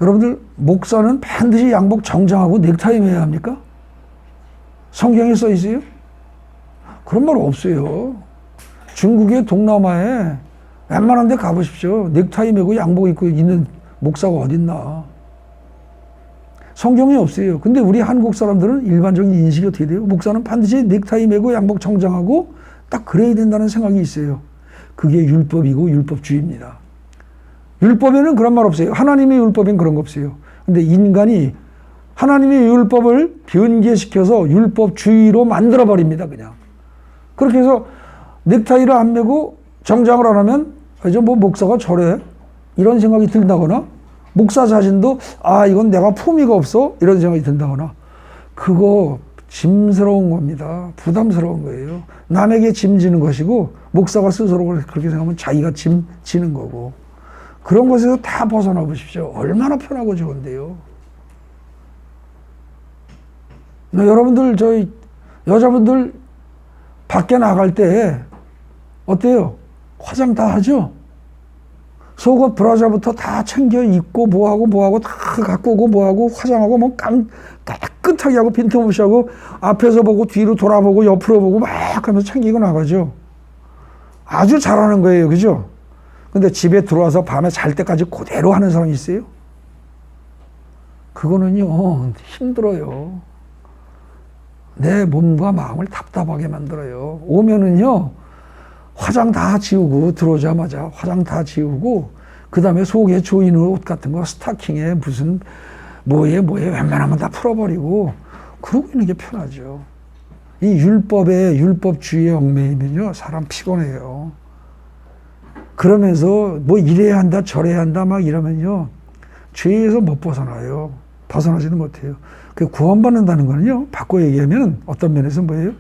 여러분들 목사는 반드시 양복 정장하고 넥타이 매야 합니까? 성경에 써 있어요? 그런 말 없어요. 중국의 동남아에 웬만한 데 가보십시오. 넥타이 매고 양복 입고 있는 목사가 어딨나. 성경에 없어요. 근데 우리 한국 사람들은 일반적인 인식이 어떻게 돼요? 목사는 반드시 넥타이 매고 양복 정장하고 딱 그래야 된다는 생각이 있어요. 그게 율법이고 율법주의입니다. 율법에는 그런 말 없어요. 하나님의 율법엔 그런 거 없어요. 근데 인간이 하나님의 율법을 변개시켜서 율법주의로 만들어버립니다. 그냥. 그렇게 해서 넥타이를 안 매고 정장을 안 하면 이제 뭐 목사가 저래? 이런 생각이 든다거나 목사 자신도 이건 내가 품위가 없어? 이런 생각이 든다거나 그거 짐스러운 겁니다. 부담스러운 거예요. 남에게 짐 지는 것이고 목사가 스스로 그렇게 생각하면 자기가 짐 지는 거고 그런 것에서 다 벗어나 보십시오. 얼마나 편하고 좋은데요. 여러분들 저희 여자분들 밖에 나갈 때 어때요? 화장 다 하죠? 속옷 브라자부터 다 챙겨 입고 뭐하고 다 갖고 오고 뭐하고 화장하고 뭐 깨끗하게 하고 빈틈없이 하고 앞에서 보고 뒤로 돌아보고 옆으로 보고 막 하면서 챙기고 나가죠. 아주 잘하는 거예요. 그죠? 근데 집에 들어와서 밤에 잘 때까지 그대로 하는 사람이 있어요? 그거는요, 힘들어요. 내 몸과 마음을 답답하게 만들어요. 오면은요, 화장 다 지우고, 들어오자마자 화장 다 지우고, 그 다음에 속에 조이는 옷 같은 거, 스타킹에 무슨, 뭐에, 웬만하면 다 풀어버리고, 그러고 있는 게 편하죠. 이 율법주의에 얽매이면요, 사람 피곤해요. 그러면서 뭐 이래야 한다, 저래야 한다, 막 이러면요, 죄에서 못 벗어나요. 벗어나지는 못해요. 그 구원받는다는 거는요, 바꿔 얘기하면 어떤 면에서 뭐예요?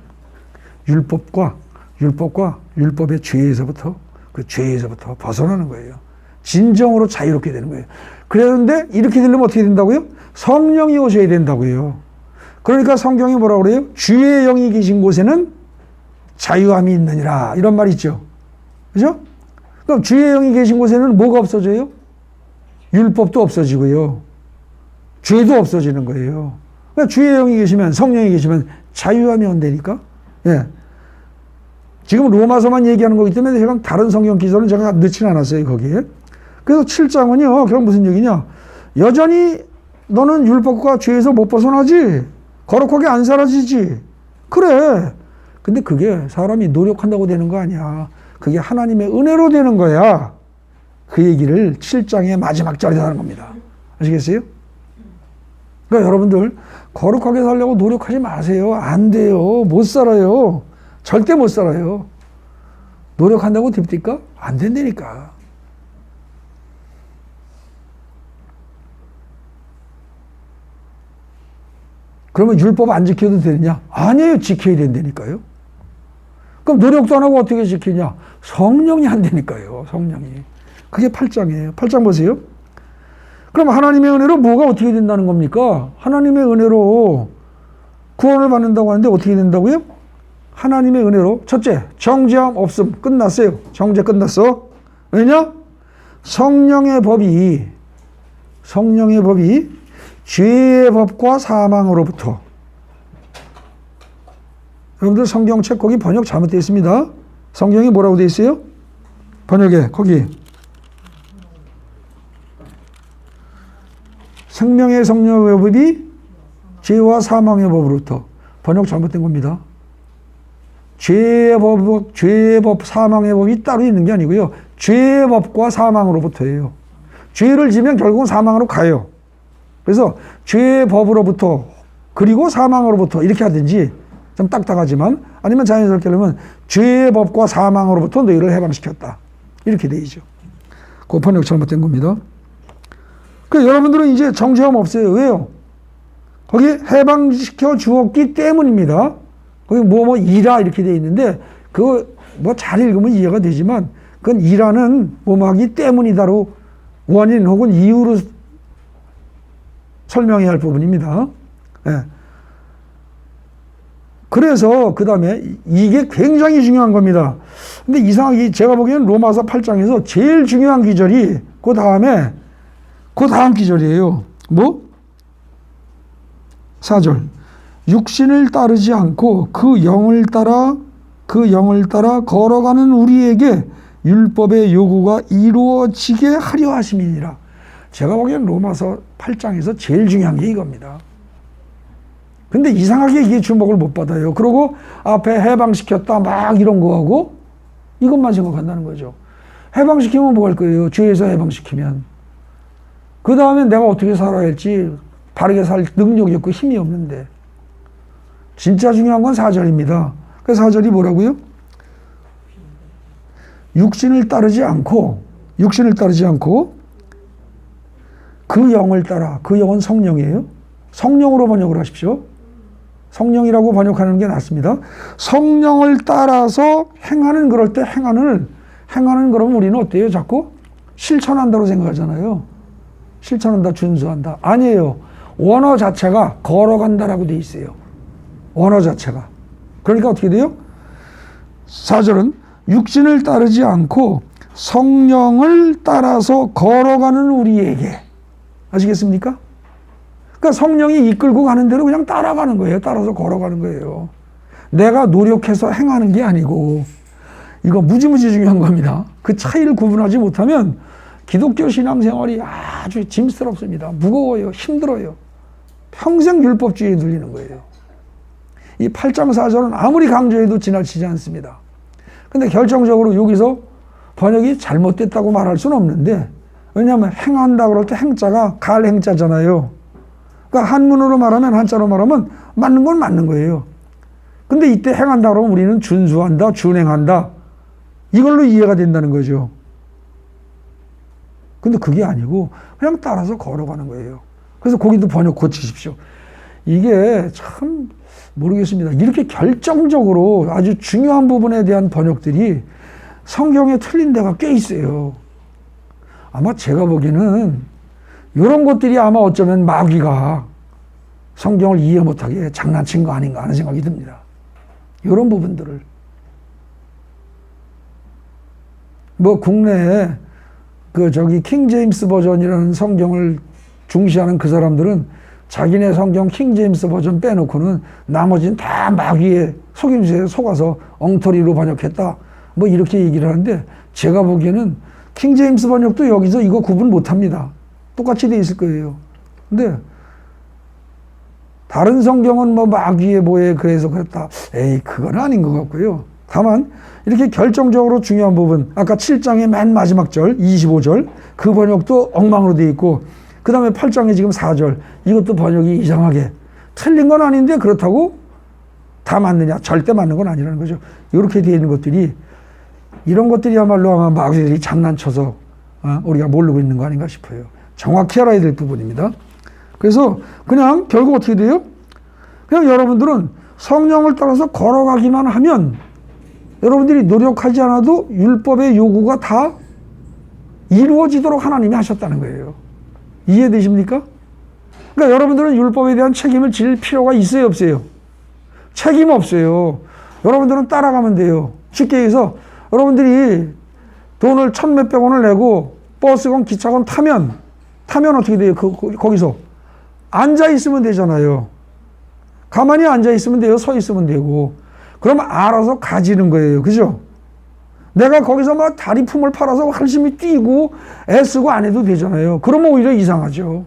율법의 죄에서부터, 그 죄에서부터 벗어나는 거예요. 진정으로 자유롭게 되는 거예요. 그런데 이렇게 되려면 어떻게 된다고요? 성령이 오셔야 된다고요. 그러니까 성경이 뭐라고 그래요? 주의 영이 계신 곳에는 자유함이 있느니라. 이런 말이 있죠. 그죠? 그럼 주의 영이 계신 곳에는 뭐가 없어져요? 율법도 없어지고요. 죄도 없어지는 거예요. 그러니까 주의 영이 계시면, 성령이 계시면 자유함이 온다니까? 예. 지금 로마서만 얘기하는 거기 때문에 제가 다른 성경 기사는 제가 넣지는 않았어요, 거기에. 그래서 7장은요, 그럼 무슨 얘기냐? 여전히 너는 율법과 죄에서 못 벗어나지? 거룩하게 안 살아지지? 그래. 근데 그게 사람이 노력한다고 되는 거 아니야. 그게 하나님의 은혜로 되는 거야. 그 얘기를 7장의 마지막 절에서 하는 겁니다. 아시겠어요? 그러니까 여러분들 거룩하게 살려고 노력하지 마세요. 안 돼요. 못 살아요. 절대 못 살아요. 노력한다고 됩니까? 안 된다니까. 그러면 율법 안 지켜도 되느냐? 아니에요. 지켜야 된다니까요. 그럼 노력도 안 하고 어떻게 지키냐? 성령이 안 되니까요. 성령이. 그게 8장이에요. 8장 보세요. 그럼 하나님의 은혜로 뭐가 어떻게 된다는 겁니까? 하나님의 은혜로 구원을 받는다고 하는데 어떻게 된다고요? 하나님의 은혜로 첫째, 정죄함 없음. 끝났어요. 정죄 끝났어. 왜냐? 성령의 법이 죄의 법과 사망으로부터. 여러분들 성경책 거기 번역 잘못되어 있습니다. 성경이 뭐라고 되어 있어요? 번역에 거기 생명의 성령의 법이 죄와 사망의 법으로부터. 번역 잘못된 겁니다. 죄의 법, 사망의 법이 따로 있는 게 아니고요. 죄의 법과 사망으로부터예요. 죄를 지면 결국은 사망으로 가요. 그래서 죄의 법으로부터 그리고 사망으로부터 이렇게 하든지 좀 딱딱하지만 아니면 자연스럽게 하려면 죄의 법과 사망으로부터 너희를 해방시켰다. 이렇게 되죠. 그 번역 잘못된 겁니다. 그 여러분들은 이제 정죄함 없어요. 왜요? 거기 해방시켜 주었기 때문입니다. 거기 이라 이렇게 되어 있는데 그거 잘 읽으면 이해가 되지만 그건 이라는 하기 때문이다로 원인 혹은 이유로 설명해야 할 부분입니다. 예. 그래서 그 다음에 이게 굉장히 중요한 겁니다. 근데 이상하게 제가 보기에는 로마서 8장에서 제일 중요한 기절이 그 다음 기절이에요. 4절. 육신을 따르지 않고 그 영을 따라 걸어가는 우리에게 율법의 요구가 이루어지게 하려 하심이니라. 제가 보기엔 로마서 8장에서 제일 중요한 게 이겁니다. 근데 이상하게 이게 주목을 못 받아요. 그리고 앞에 해방시켰다 막 이런 거 하고 이것만 생각한다는 거죠. 해방시키면 뭐 할 거예요? 죄에서 해방시키면. 그 다음에 내가 어떻게 살아야 할지 바르게 살 능력이 없고 힘이 없는데. 진짜 중요한 건 4절입니다. 그 4절이 뭐라고요? 육신을 따르지 않고 그 영을 따라. 그 영은 성령이에요. 성령으로 번역을 하십시오. 성령이라고 번역하는 게 낫습니다. 성령을 따라서 행하는 그럴 때 행하는 그러면 우리는 어때요? 자꾸 실천한다고 생각하잖아요. 실천한다, 준수한다. 아니에요. 원어 자체가 걸어간다라고 돼 있어요. 원어 자체가. 그러니까 어떻게 돼요? 4절은 육신을 따르지 않고 성령을 따라서 걸어가는 우리에게. 아시겠습니까? 그러니까 성령이 이끌고 가는 대로 그냥 따라가는 거예요. 따라서 걸어가는 거예요. 내가 노력해서 행하는 게 아니고 이거 무지무지 중요한 겁니다. 그 차이를 구분하지 못하면 기독교 신앙생활이 아주 짐스럽습니다. 무거워요. 힘들어요. 평생 율법주의에 눌리는 거예요. 이 8장 4절은 아무리 강조해도 지나치지 않습니다. 근데 결정적으로 여기서 번역이 잘못됐다고 말할 수는 없는데, 왜냐하면 행한다 그럴 때 행자가 갈행자잖아요. 그러니까 한문으로 말하면, 한자로 말하면 맞는 건 맞는 거예요. 근데 이때 행한다 그러면 우리는 준수한다, 준행한다, 이걸로 이해가 된다는 거죠. 근데 그게 아니고 그냥 따라서 걸어가는 거예요. 그래서 거기도 번역 고치십시오. 이게 참 모르겠습니다. 이렇게 결정적으로 아주 중요한 부분에 대한 번역들이 성경에 틀린 데가 꽤 있어요. 아마 제가 보기에는 이런 것들이 아마 어쩌면 마귀가 성경을 이해 못하게 장난친 거 아닌가 하는 생각이 듭니다. 이런 부분들을. 뭐 국내에 킹 제임스 버전이라는 성경을 중시하는 그 사람들은 자기네 성경 킹 제임스 버전 빼놓고는 나머지는 다 마귀의 속임수에 속아서 엉터리로 번역했다, 뭐 이렇게 얘기를 하는데, 제가 보기에는 킹 제임스 번역도 여기서 이거 구분 못합니다. 똑같이 돼 있을 거예요. 근데 다른 성경은 뭐 마귀의 뭐에 그래서 그랬다, 에이 그건 아닌 것 같고요. 다만 이렇게 결정적으로 중요한 부분, 아까 7장의 맨 마지막 절 25절 그 번역도 엉망으로 돼 있고, 그 다음에 8장에 지금 4절 이것도 번역이 이상하게, 틀린 건 아닌데 그렇다고 다 맞느냐? 절대 맞는 건 아니라는 거죠. 이렇게 되어 있는 것들이, 이런 것들이야말로 아마 마귀들이 장난쳐서 우리가 모르고 있는 거 아닌가 싶어요. 정확히 알아야 될 부분입니다. 그래서 그냥 결국 어떻게 돼요? 그냥 여러분들은 성령을 따라서 걸어가기만 하면 여러분들이 노력하지 않아도 율법의 요구가 다 이루어지도록 하나님이 하셨다는 거예요. 이해되십니까? 그러니까 여러분들은 율법에 대한 책임을 질 필요가 있어요, 없어요? 책임 없어요. 여러분들은 따라가면 돼요. 쉽게 해서 여러분들이 돈을 1,000몇백 원을 내고 버스건 기차건 타면 어떻게 돼요? 거기서 앉아있으면 되잖아요. 가만히 앉아있으면 돼요. 서 있으면 되고. 그럼 알아서 가지는 거예요. 그죠? 내가 거기서 막 다리품을 팔아서 열심히 뛰고 애쓰고 안 해도 되잖아요. 그러면 오히려 이상하죠.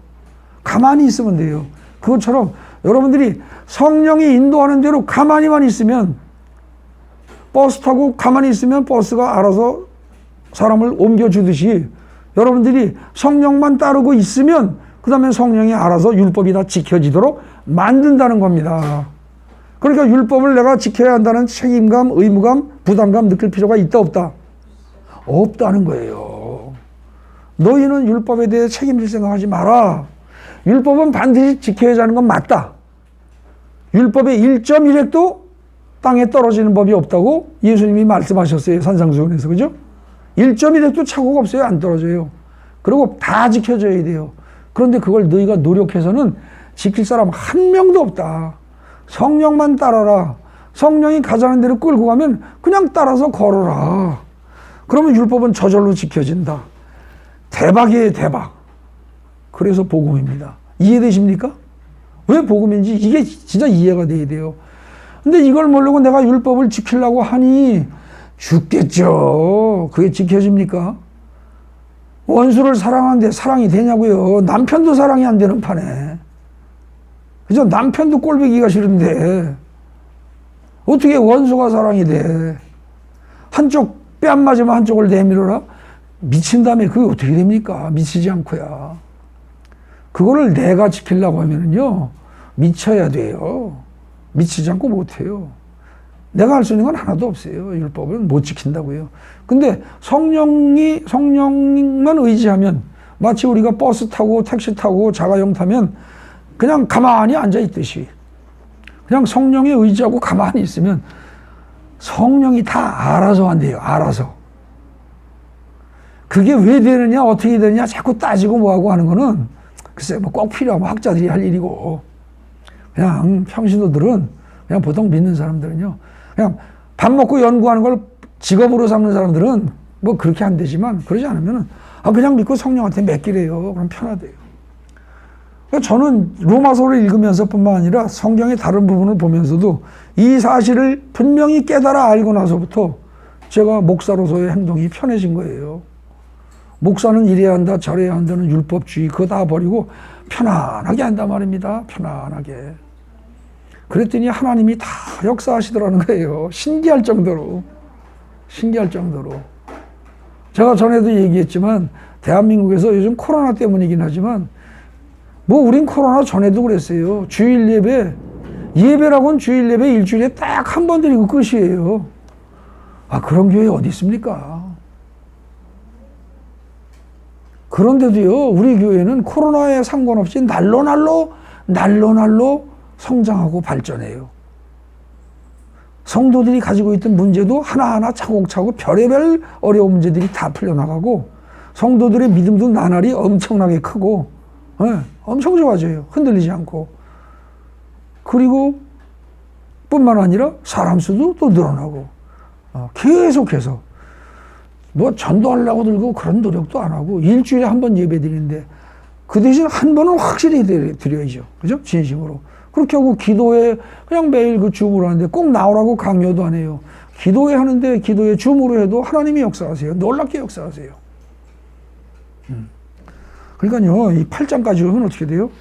가만히 있으면 돼요. 그것처럼 여러분들이 성령이 인도하는 대로 가만히만 있으면, 버스 타고 가만히 있으면 버스가 알아서 사람을 옮겨주듯이 여러분들이 성령만 따르고 있으면 그 다음에 성령이 알아서 율법이 다 지켜지도록 만든다는 겁니다. 그러니까 율법을 내가 지켜야 한다는 책임감, 의무감, 부담감 느낄 필요가 있다, 없다? 없다는 거예요. 너희는 율법에 대해 책임질 생각하지 마라. 율법은 반드시 지켜야 하는 건 맞다. 율법의 1.1획도 땅에 떨어지는 법이 없다고 예수님이 말씀하셨어요. 산상수훈에서. 그죠? 1.1획도 착오가 없어요. 안 떨어져요. 그리고 다 지켜져야 돼요. 그런데 그걸 너희가 노력해서는 지킬 사람 한 명도 없다. 성령만 따라라. 성령이 가자는 대로 끌고 가면 그냥 따라서 걸어라. 그러면 율법은 저절로 지켜진다. 대박이에요, 대박. 그래서 복음입니다. 이해되십니까? 왜 복음인지 이게 진짜 이해가 돼야 돼요. 근데 이걸 모르고 내가 율법을 지키려고 하니 죽겠죠. 그게 지켜집니까? 원수를 사랑하는데 사랑이 되냐고요. 남편도 사랑이 안 되는 판에. 그죠? 남편도 꼴보기가 싫은데 어떻게 원수가 사랑이 돼? 한쪽 뺨 맞으면 한쪽을 내밀어라? 미친 다음에 그게 어떻게 됩니까? 미치지 않고야. 그거를 내가 지키려고 하면은요, 미쳐야 돼요. 미치지 않고 못해요. 내가 할 수 있는 건 하나도 없어요. 율법은 못 지킨다고요. 근데 성령만 의지하면, 마치 우리가 버스 타고 택시 타고 자가용 타면 그냥 가만히 앉아 있듯이, 그냥 성령에 의지하고 가만히 있으면 성령이 다 알아서 한대요. 알아서. 그게 왜 되느냐, 어떻게 되느냐 자꾸 따지고 뭐하고 하는 거는 글쎄 뭐 꼭 필요하면 학자들이 할 일이고, 그냥 평신도들은, 그냥 보통 믿는 사람들은요, 그냥 밥 먹고 연구하는 걸 직업으로 삼는 사람들은 뭐 그렇게 안 되지만, 그러지 않으면 그냥 믿고 성령한테 맡기래요. 그럼 편하대요. 그러니까 저는 로마서를 읽으면서 뿐만 아니라 성경의 다른 부분을 보면서도 이 사실을 분명히 깨달아 알고 나서부터 제가 목사로서의 행동이 편해진 거예요. 목사는 이래야 한다 저래야 한다는 율법주의 그거 다 버리고 편안하게 한단 말입니다. 편안하게. 그랬더니 하나님이 다 역사하시더라는 거예요. 신기할 정도로. 신기할 정도로. 제가 전에도 얘기했지만 대한민국에서 요즘 코로나 때문이긴 하지만 뭐 우린 코로나 전에도 그랬어요. 주일 예배라고는 주일 예배 일주일에 딱 한 번 드리고 끝이에요. 아, 그런 교회 어디 있습니까? 그런데도요, 우리 교회는 코로나에 상관없이 날로 성장하고 발전해요. 성도들이 가지고 있던 문제도 하나하나 차곡차곡 별의별 어려운 문제들이 다 풀려나가고 성도들의 믿음도 나날이 엄청나게 크고 엄청 좋아져요. 흔들리지 않고. 그리고 뿐만 아니라 사람 수도 또 늘어나고 계속해서 뭐 전도하려고 들고 그런 노력도 안 하고 일주일에 한 번 예배 드리는데 그 대신 한 번은 확실히 드려야죠. 그죠? 진심으로. 그렇게 하고 기도에 그냥 매일 그 줌으로 하는데 꼭 나오라고 강요도 안 해요. 기도회 하는데 기도회 줌으로 해도 하나님이 역사하세요. 놀랍게 역사하세요. 그러니까요, 이 8장까지 오면 어떻게 돼요?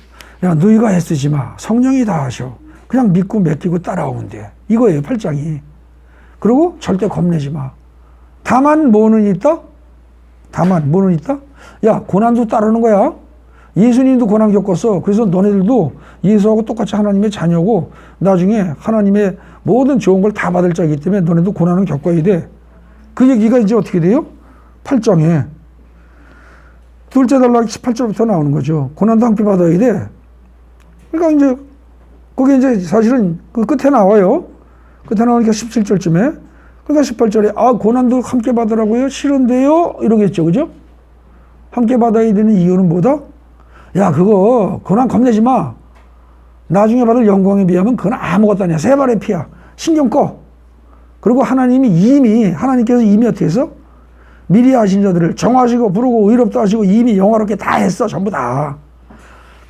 야, 너희가 애쓰지 마. 성령이 다 하셔. 그냥 믿고 맡기고 따라오면 돼. 이거예요, 8장이. 그리고 절대 겁내지 마. 다만 뭐는 있다? 다만 뭐는 있다? 야, 고난도 따르는 거야. 예수님도 고난 겪었어. 그래서 너네들도 예수하고 똑같이 하나님의 자녀고 나중에 하나님의 모든 좋은 걸 다 받을 자이기 때문에 너네도 고난은 겪어야 돼. 그 얘기가 이제 어떻게 돼요? 8장에 둘째 단락 18절부터 나오는 거죠. 고난도 함께 받아야 돼. 그러니까 이제 그게 이제 사실은 그 끝에 나와요. 끝에 나오니까 17절쯤에. 그러니까 18절에 아, 고난도 함께 받으라고요? 싫은데요? 이러겠죠. 그죠? 함께 받아야 되는 이유는 뭐다? 야, 그거 고난 겁내지 마. 나중에 받을 영광에 비하면 그건 아무것도 아니야. 세 발의 피야. 신경 꺼. 그리고 하나님께서 이미 어떻게 해서? 미리 하신 자들을 정하시고 부르고 의롭다 하시고 이미 영화롭게 다 했어. 전부 다.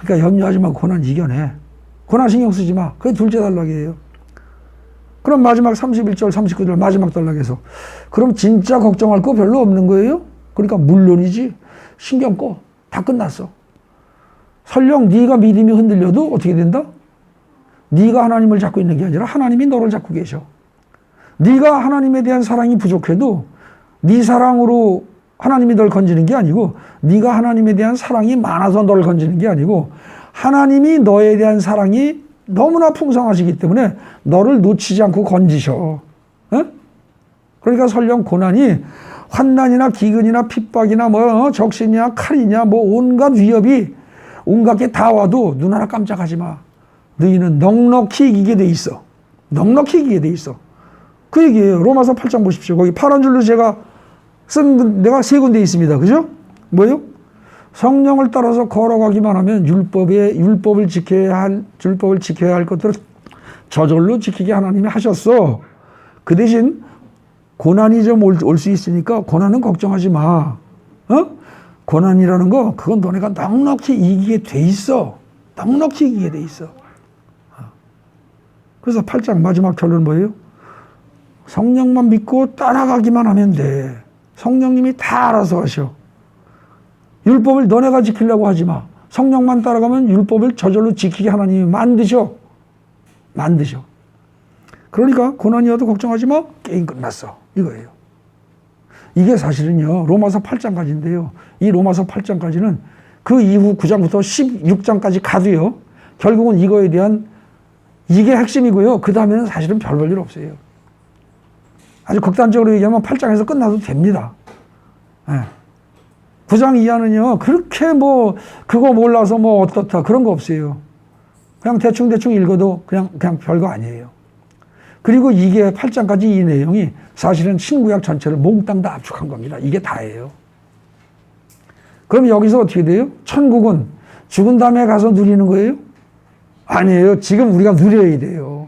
그러니까 염려하지 마. 고난 이겨내. 고난 신경 쓰지 마. 그게 둘째 단락이에요. 그럼 마지막 31절 39절 마지막 단락에서 그럼 진짜 걱정할 거 별로 없는 거예요? 그러니까 물론이지. 신경 꺼. 다 끝났어. 설령 네가 믿음이 흔들려도 어떻게 된다? 네가 하나님을 잡고 있는 게 아니라 하나님이 너를 잡고 계셔. 네가 하나님에 대한 사랑이 부족해도 네 사랑으로 하나님이 널 건지는 게 아니고 네가 하나님에 대한 사랑이 많아서 너를 건지는 게 아니고 하나님이 너에 대한 사랑이 너무나 풍성하시기 때문에 너를 놓치지 않고 건지셔. 에? 그러니까 설령 고난이 환난이나 기근이나 핍박이나 뭐 적신이냐 칼이냐 뭐 온갖 위협이 온갖 게 다 와도 눈 하나 깜짝하지 마. 너희는 넉넉히 이기게 돼 있어. 넉넉히 이기게 돼 있어. 그 얘기예요. 로마서 8장 보십시오. 거기 파란 줄로 제가 쓴 데가 세 군데 있습니다. 그죠? 뭐예요? 성령을 따라서 걸어가기만 하면 율법을 지켜야 할 것들을 저절로 지키게 하나님이 하셨어. 그 대신 고난이 좀 올 수 있으니까 고난은 걱정하지 마. 고난이라는 거 그건 너네가 넉넉히 이기게 돼 있어. 넉넉히 이기게 돼 있어. 그래서 8장 마지막 결론은 뭐예요? 성령만 믿고 따라가기만 하면 돼. 성령님이 다 알아서 하셔. 율법을 너네가 지키려고 하지 마. 성령만 따라가면 율법을 저절로 지키게 하나님이 만드셔. 그러니까 고난이 와도 걱정하지 마. 게임 끝났어. 이거예요. 이게 사실은요. 로마서 8장까지인데요. 이 로마서 8장까지는 그 이후 9장부터 16장까지 가도요. 결국은 이거에 대한 이게 핵심이고요. 그 다음에는 사실은 별 볼 일 없어요. 아주 극단적으로 얘기하면 8장에서 끝나도 됩니다. 네. 9장 이하는요, 그렇게 뭐, 그거 몰라서 뭐 어떻다, 그런 거 없어요. 그냥 대충 읽어도 그냥 별거 아니에요. 그리고 이게 8장까지 이 내용이 사실은 신구약 전체를 몽땅 다 압축한 겁니다. 이게 다예요. 그럼 여기서 어떻게 돼요? 천국은 죽은 다음에 가서 누리는 거예요? 아니에요. 지금 우리가 누려야 돼요.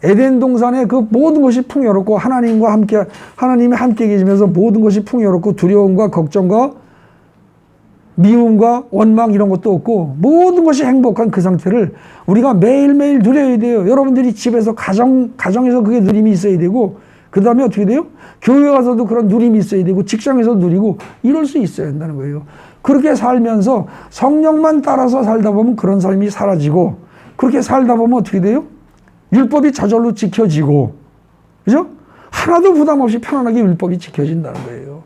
에덴 동산에 그 모든 것이 풍요롭고 하나님이 함께 계시면서 모든 것이 풍요롭고 두려움과 걱정과 미움과 원망 이런 것도 없고 모든 것이 행복한 그 상태를 우리가 매일매일 누려야 돼요. 여러분들이 집에서 가정에서 그게 누림이 있어야 되고 그 다음에 어떻게 돼요? 교회 가서도 그런 누림이 있어야 되고 직장에서 누리고 이럴 수 있어야 한다는 거예요. 그렇게 살면서 성령만 따라서 살다 보면 그런 삶이 사라지고 그렇게 살다 보면 어떻게 돼요? 율법이 저절로 지켜지고 그죠? 하나도 부담 없이 편안하게 율법이 지켜진다는 거예요.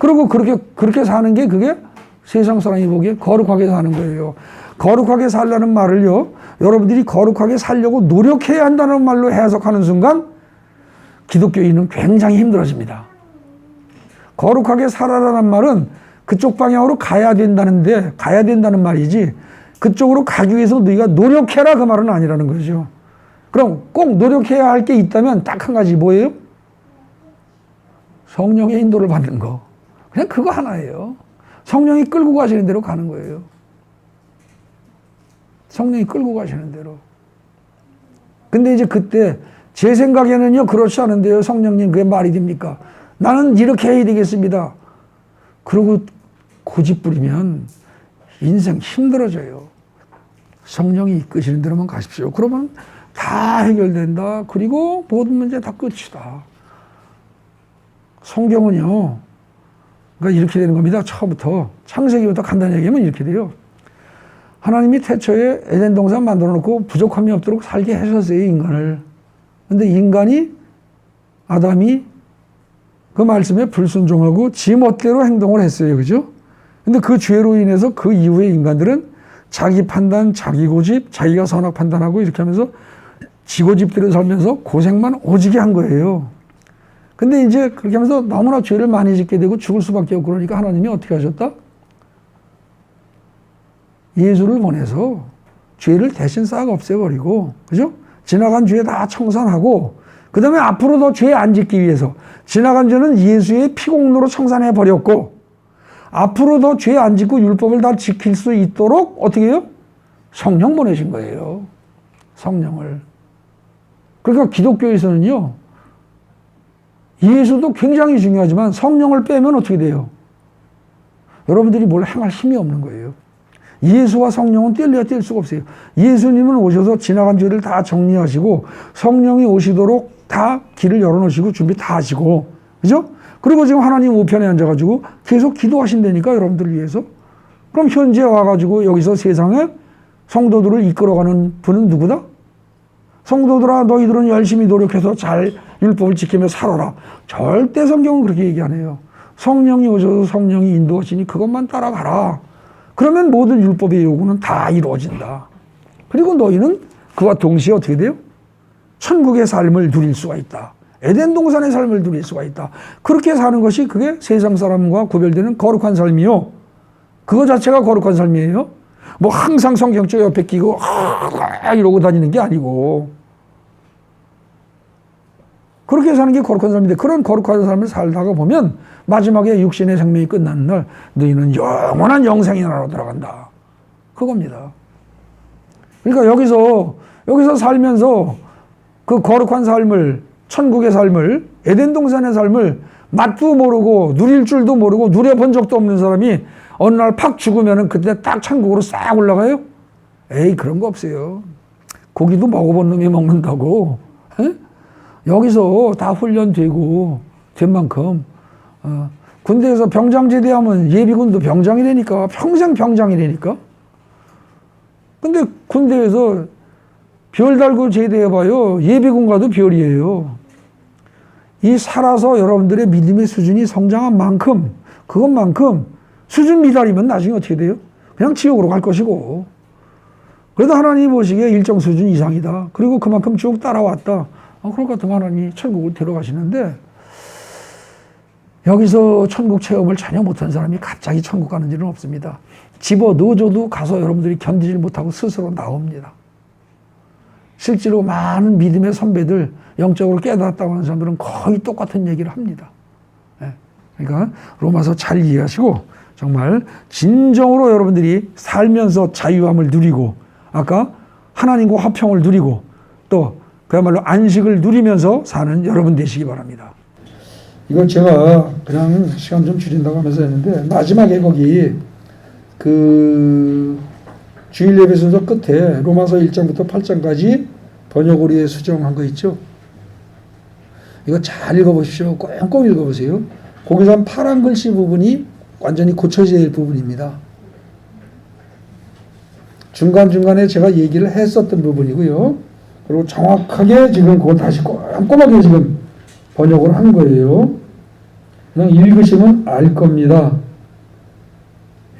그리고 그렇게 사는 게 그게 세상 사람이 보기에 거룩하게 사는 거예요. 거룩하게 살라는 말을요, 여러분들이 거룩하게 살려고 노력해야 한다는 말로 해석하는 순간 기독교인은 굉장히 힘들어집니다. 거룩하게 살아라는 말은 그쪽 방향으로 가야 된다는 말이지 그쪽으로 가기 위해서 너희가 노력해라 그 말은 아니라는 거죠. 그럼 꼭 노력해야 할 게 있다면 딱 한 가지 뭐예요? 성령의 인도를 받는 거. 그냥 그거 하나예요. 성령이 끌고 가시는 대로 가는 거예요. 성령이 끌고 가시는 대로. 근데 이제 그때 제 생각에는요 그렇지 않은데요. 성령님 그게 말이 됩니까? 나는 이렇게 해야 되겠습니다. 그러고 고집 부리면 인생 힘들어져요. 성령이 이끄시는 대로만 가십시오. 그러면 다 해결된다. 그리고 모든 문제 다 끝이다. 성경은요. 그러니까 이렇게 되는 겁니다. 처음부터. 창세기부터 간단히 얘기하면 이렇게 돼요. 하나님이 태초에 에덴 동산 만들어 놓고 부족함이 없도록 살게 하셨어요. 인간을. 근데 인간이 아담이 그 말씀에 불순종하고 지 멋대로 행동을 했어요. 그죠? 근데 그 죄로 인해서 그 이후에 인간들은 자기 판단, 자기 고집, 자기가 선악 판단하고 이렇게 하면서 지 고집대로 살면서 고생만 오지게 한 거예요. 근데 이제 그렇게 하면서 너무나 죄를 많이 짓게 되고 죽을 수밖에 없고 그러니까 하나님이 어떻게 하셨다? 예수를 보내서 죄를 대신 싹 없애버리고, 그죠? 지나간 죄 다 청산하고, 그 다음에 앞으로 더 죄 안 짓기 위해서 지나간 죄는 예수의 피공로로 청산해버렸고, 앞으로 더 죄 안 짓고 율법을 다 지킬 수 있도록 어떻게 해요? 성령 보내신 거예요. 성령을. 그러니까 기독교에서는요, 예수도 굉장히 중요하지만 성령을 빼면 어떻게 돼요? 여러분들이 뭘 행할 힘이 없는 거예요. 예수와 성령은 뗄래야 뗄 수가 없어요. 예수님은 오셔서 지나간 죄를 다 정리하시고 성령이 오시도록 다 길을 열어놓으시고 준비 다 하시고, 그죠? 그리고 지금 하나님 우편에 앉아가지고 계속 기도하신다니까, 여러분들을 위해서. 그럼 현재 와가지고 여기서 세상에 성도들을 이끌어가는 분은 누구다? 성도들아, 너희들은 열심히 노력해서 잘 율법을 지키며 살아라. 절대 성경은 그렇게 얘기 안 해요. 성령이 오셔서 성령이 인도하시니 그것만 따라가라. 그러면 모든 율법의 요구는 다 이루어진다. 그리고 너희는 그와 동시에 어떻게 돼요? 천국의 삶을 누릴 수가 있다. 에덴 동산의 삶을 누릴 수가 있다. 그렇게 사는 것이 그게 세상 사람과 구별되는 거룩한 삶이요. 그거 자체가 거룩한 삶이에요. 뭐 항상 성경책 옆에 끼고 이러고 다니는 게 아니고, 그렇게 사는 게 거룩한 삶인데, 그런 거룩한 삶을 살다가 보면 마지막에 육신의 생명이 끝나는 날 너희는 영원한 영생의 나라로 들어간다. 그겁니다. 그러니까 여기서 살면서 그 거룩한 삶을, 천국의 삶을, 에덴 동산의 삶을 맛도 모르고 누릴 줄도 모르고 누려본 적도 없는 사람이 어느 날 팍 죽으면은 그때 딱 천국으로 싹 올라가요? 에이, 그런 거 없어요. 고기도 먹어본 놈이 먹는다고. 에? 여기서 다 훈련되고 된 만큼, 군대에서 병장 제대하면 예비군도 병장이 되니까 평생 병장이 되니까. 근데 군대에서 별 달고 제대해봐요. 예비군 가도 별이에요. 이 살아서 여러분들의 믿음의 수준이 성장한 만큼, 그것만큼 수준 미달이면 나중에 어떻게 돼요? 그냥 지옥으로 갈 것이고. 그래도 하나님이 보시기에 일정 수준 이상이다. 그리고 그만큼 쭉 따라왔다. 그럴 것 같으면 하나님이 천국을 데려가시는데, 여기서 천국 체험을 전혀 못한 사람이 갑자기 천국 가는 일은 없습니다. 집어 넣어줘도 가서 여러분들이 견디질 못하고 스스로 나옵니다. 실제로 많은 믿음의 선배들, 영적으로 깨달았다고 하는 사람들은 거의 똑같은 얘기를 합니다. 그러니까 로마서 잘 이해하시고 정말 진정으로 여러분들이 살면서 자유함을 누리고, 아까 하나님과 화평을 누리고, 또 그야말로 안식을 누리면서 사는 여러분 되시기 바랍니다. 이건 제가 그냥 시간 좀 줄인다고 하면서 했는데, 마지막에 거기 그 주일 예배 순서 끝에 로마서 1장부터 8장까지 번역오리에 수정한 거 있죠. 이거 잘 읽어보십시오. 꼼꼼히 읽어보세요. 거기서 한 파란 글씨 부분이 완전히 고쳐져야 될 부분입니다. 중간중간에 제가 얘기를 했었던 부분이고요. 그리고 정확하게 지금 그거 다시 꼼꼼하게 지금 번역을 한 거예요. 그냥 읽으시면 알 겁니다.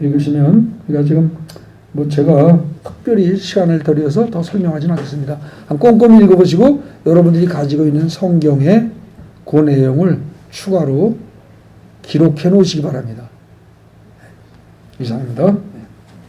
읽으시면. 그러니까 지금 뭐 제가 특별히 시간을 들여서 더 설명하지는 않겠습니다. 꼼꼼히 읽어보시고 여러분들이 가지고 있는 성경의 그 내용을 추가로 기록해 놓으시기 바랍니다. 이상입니다.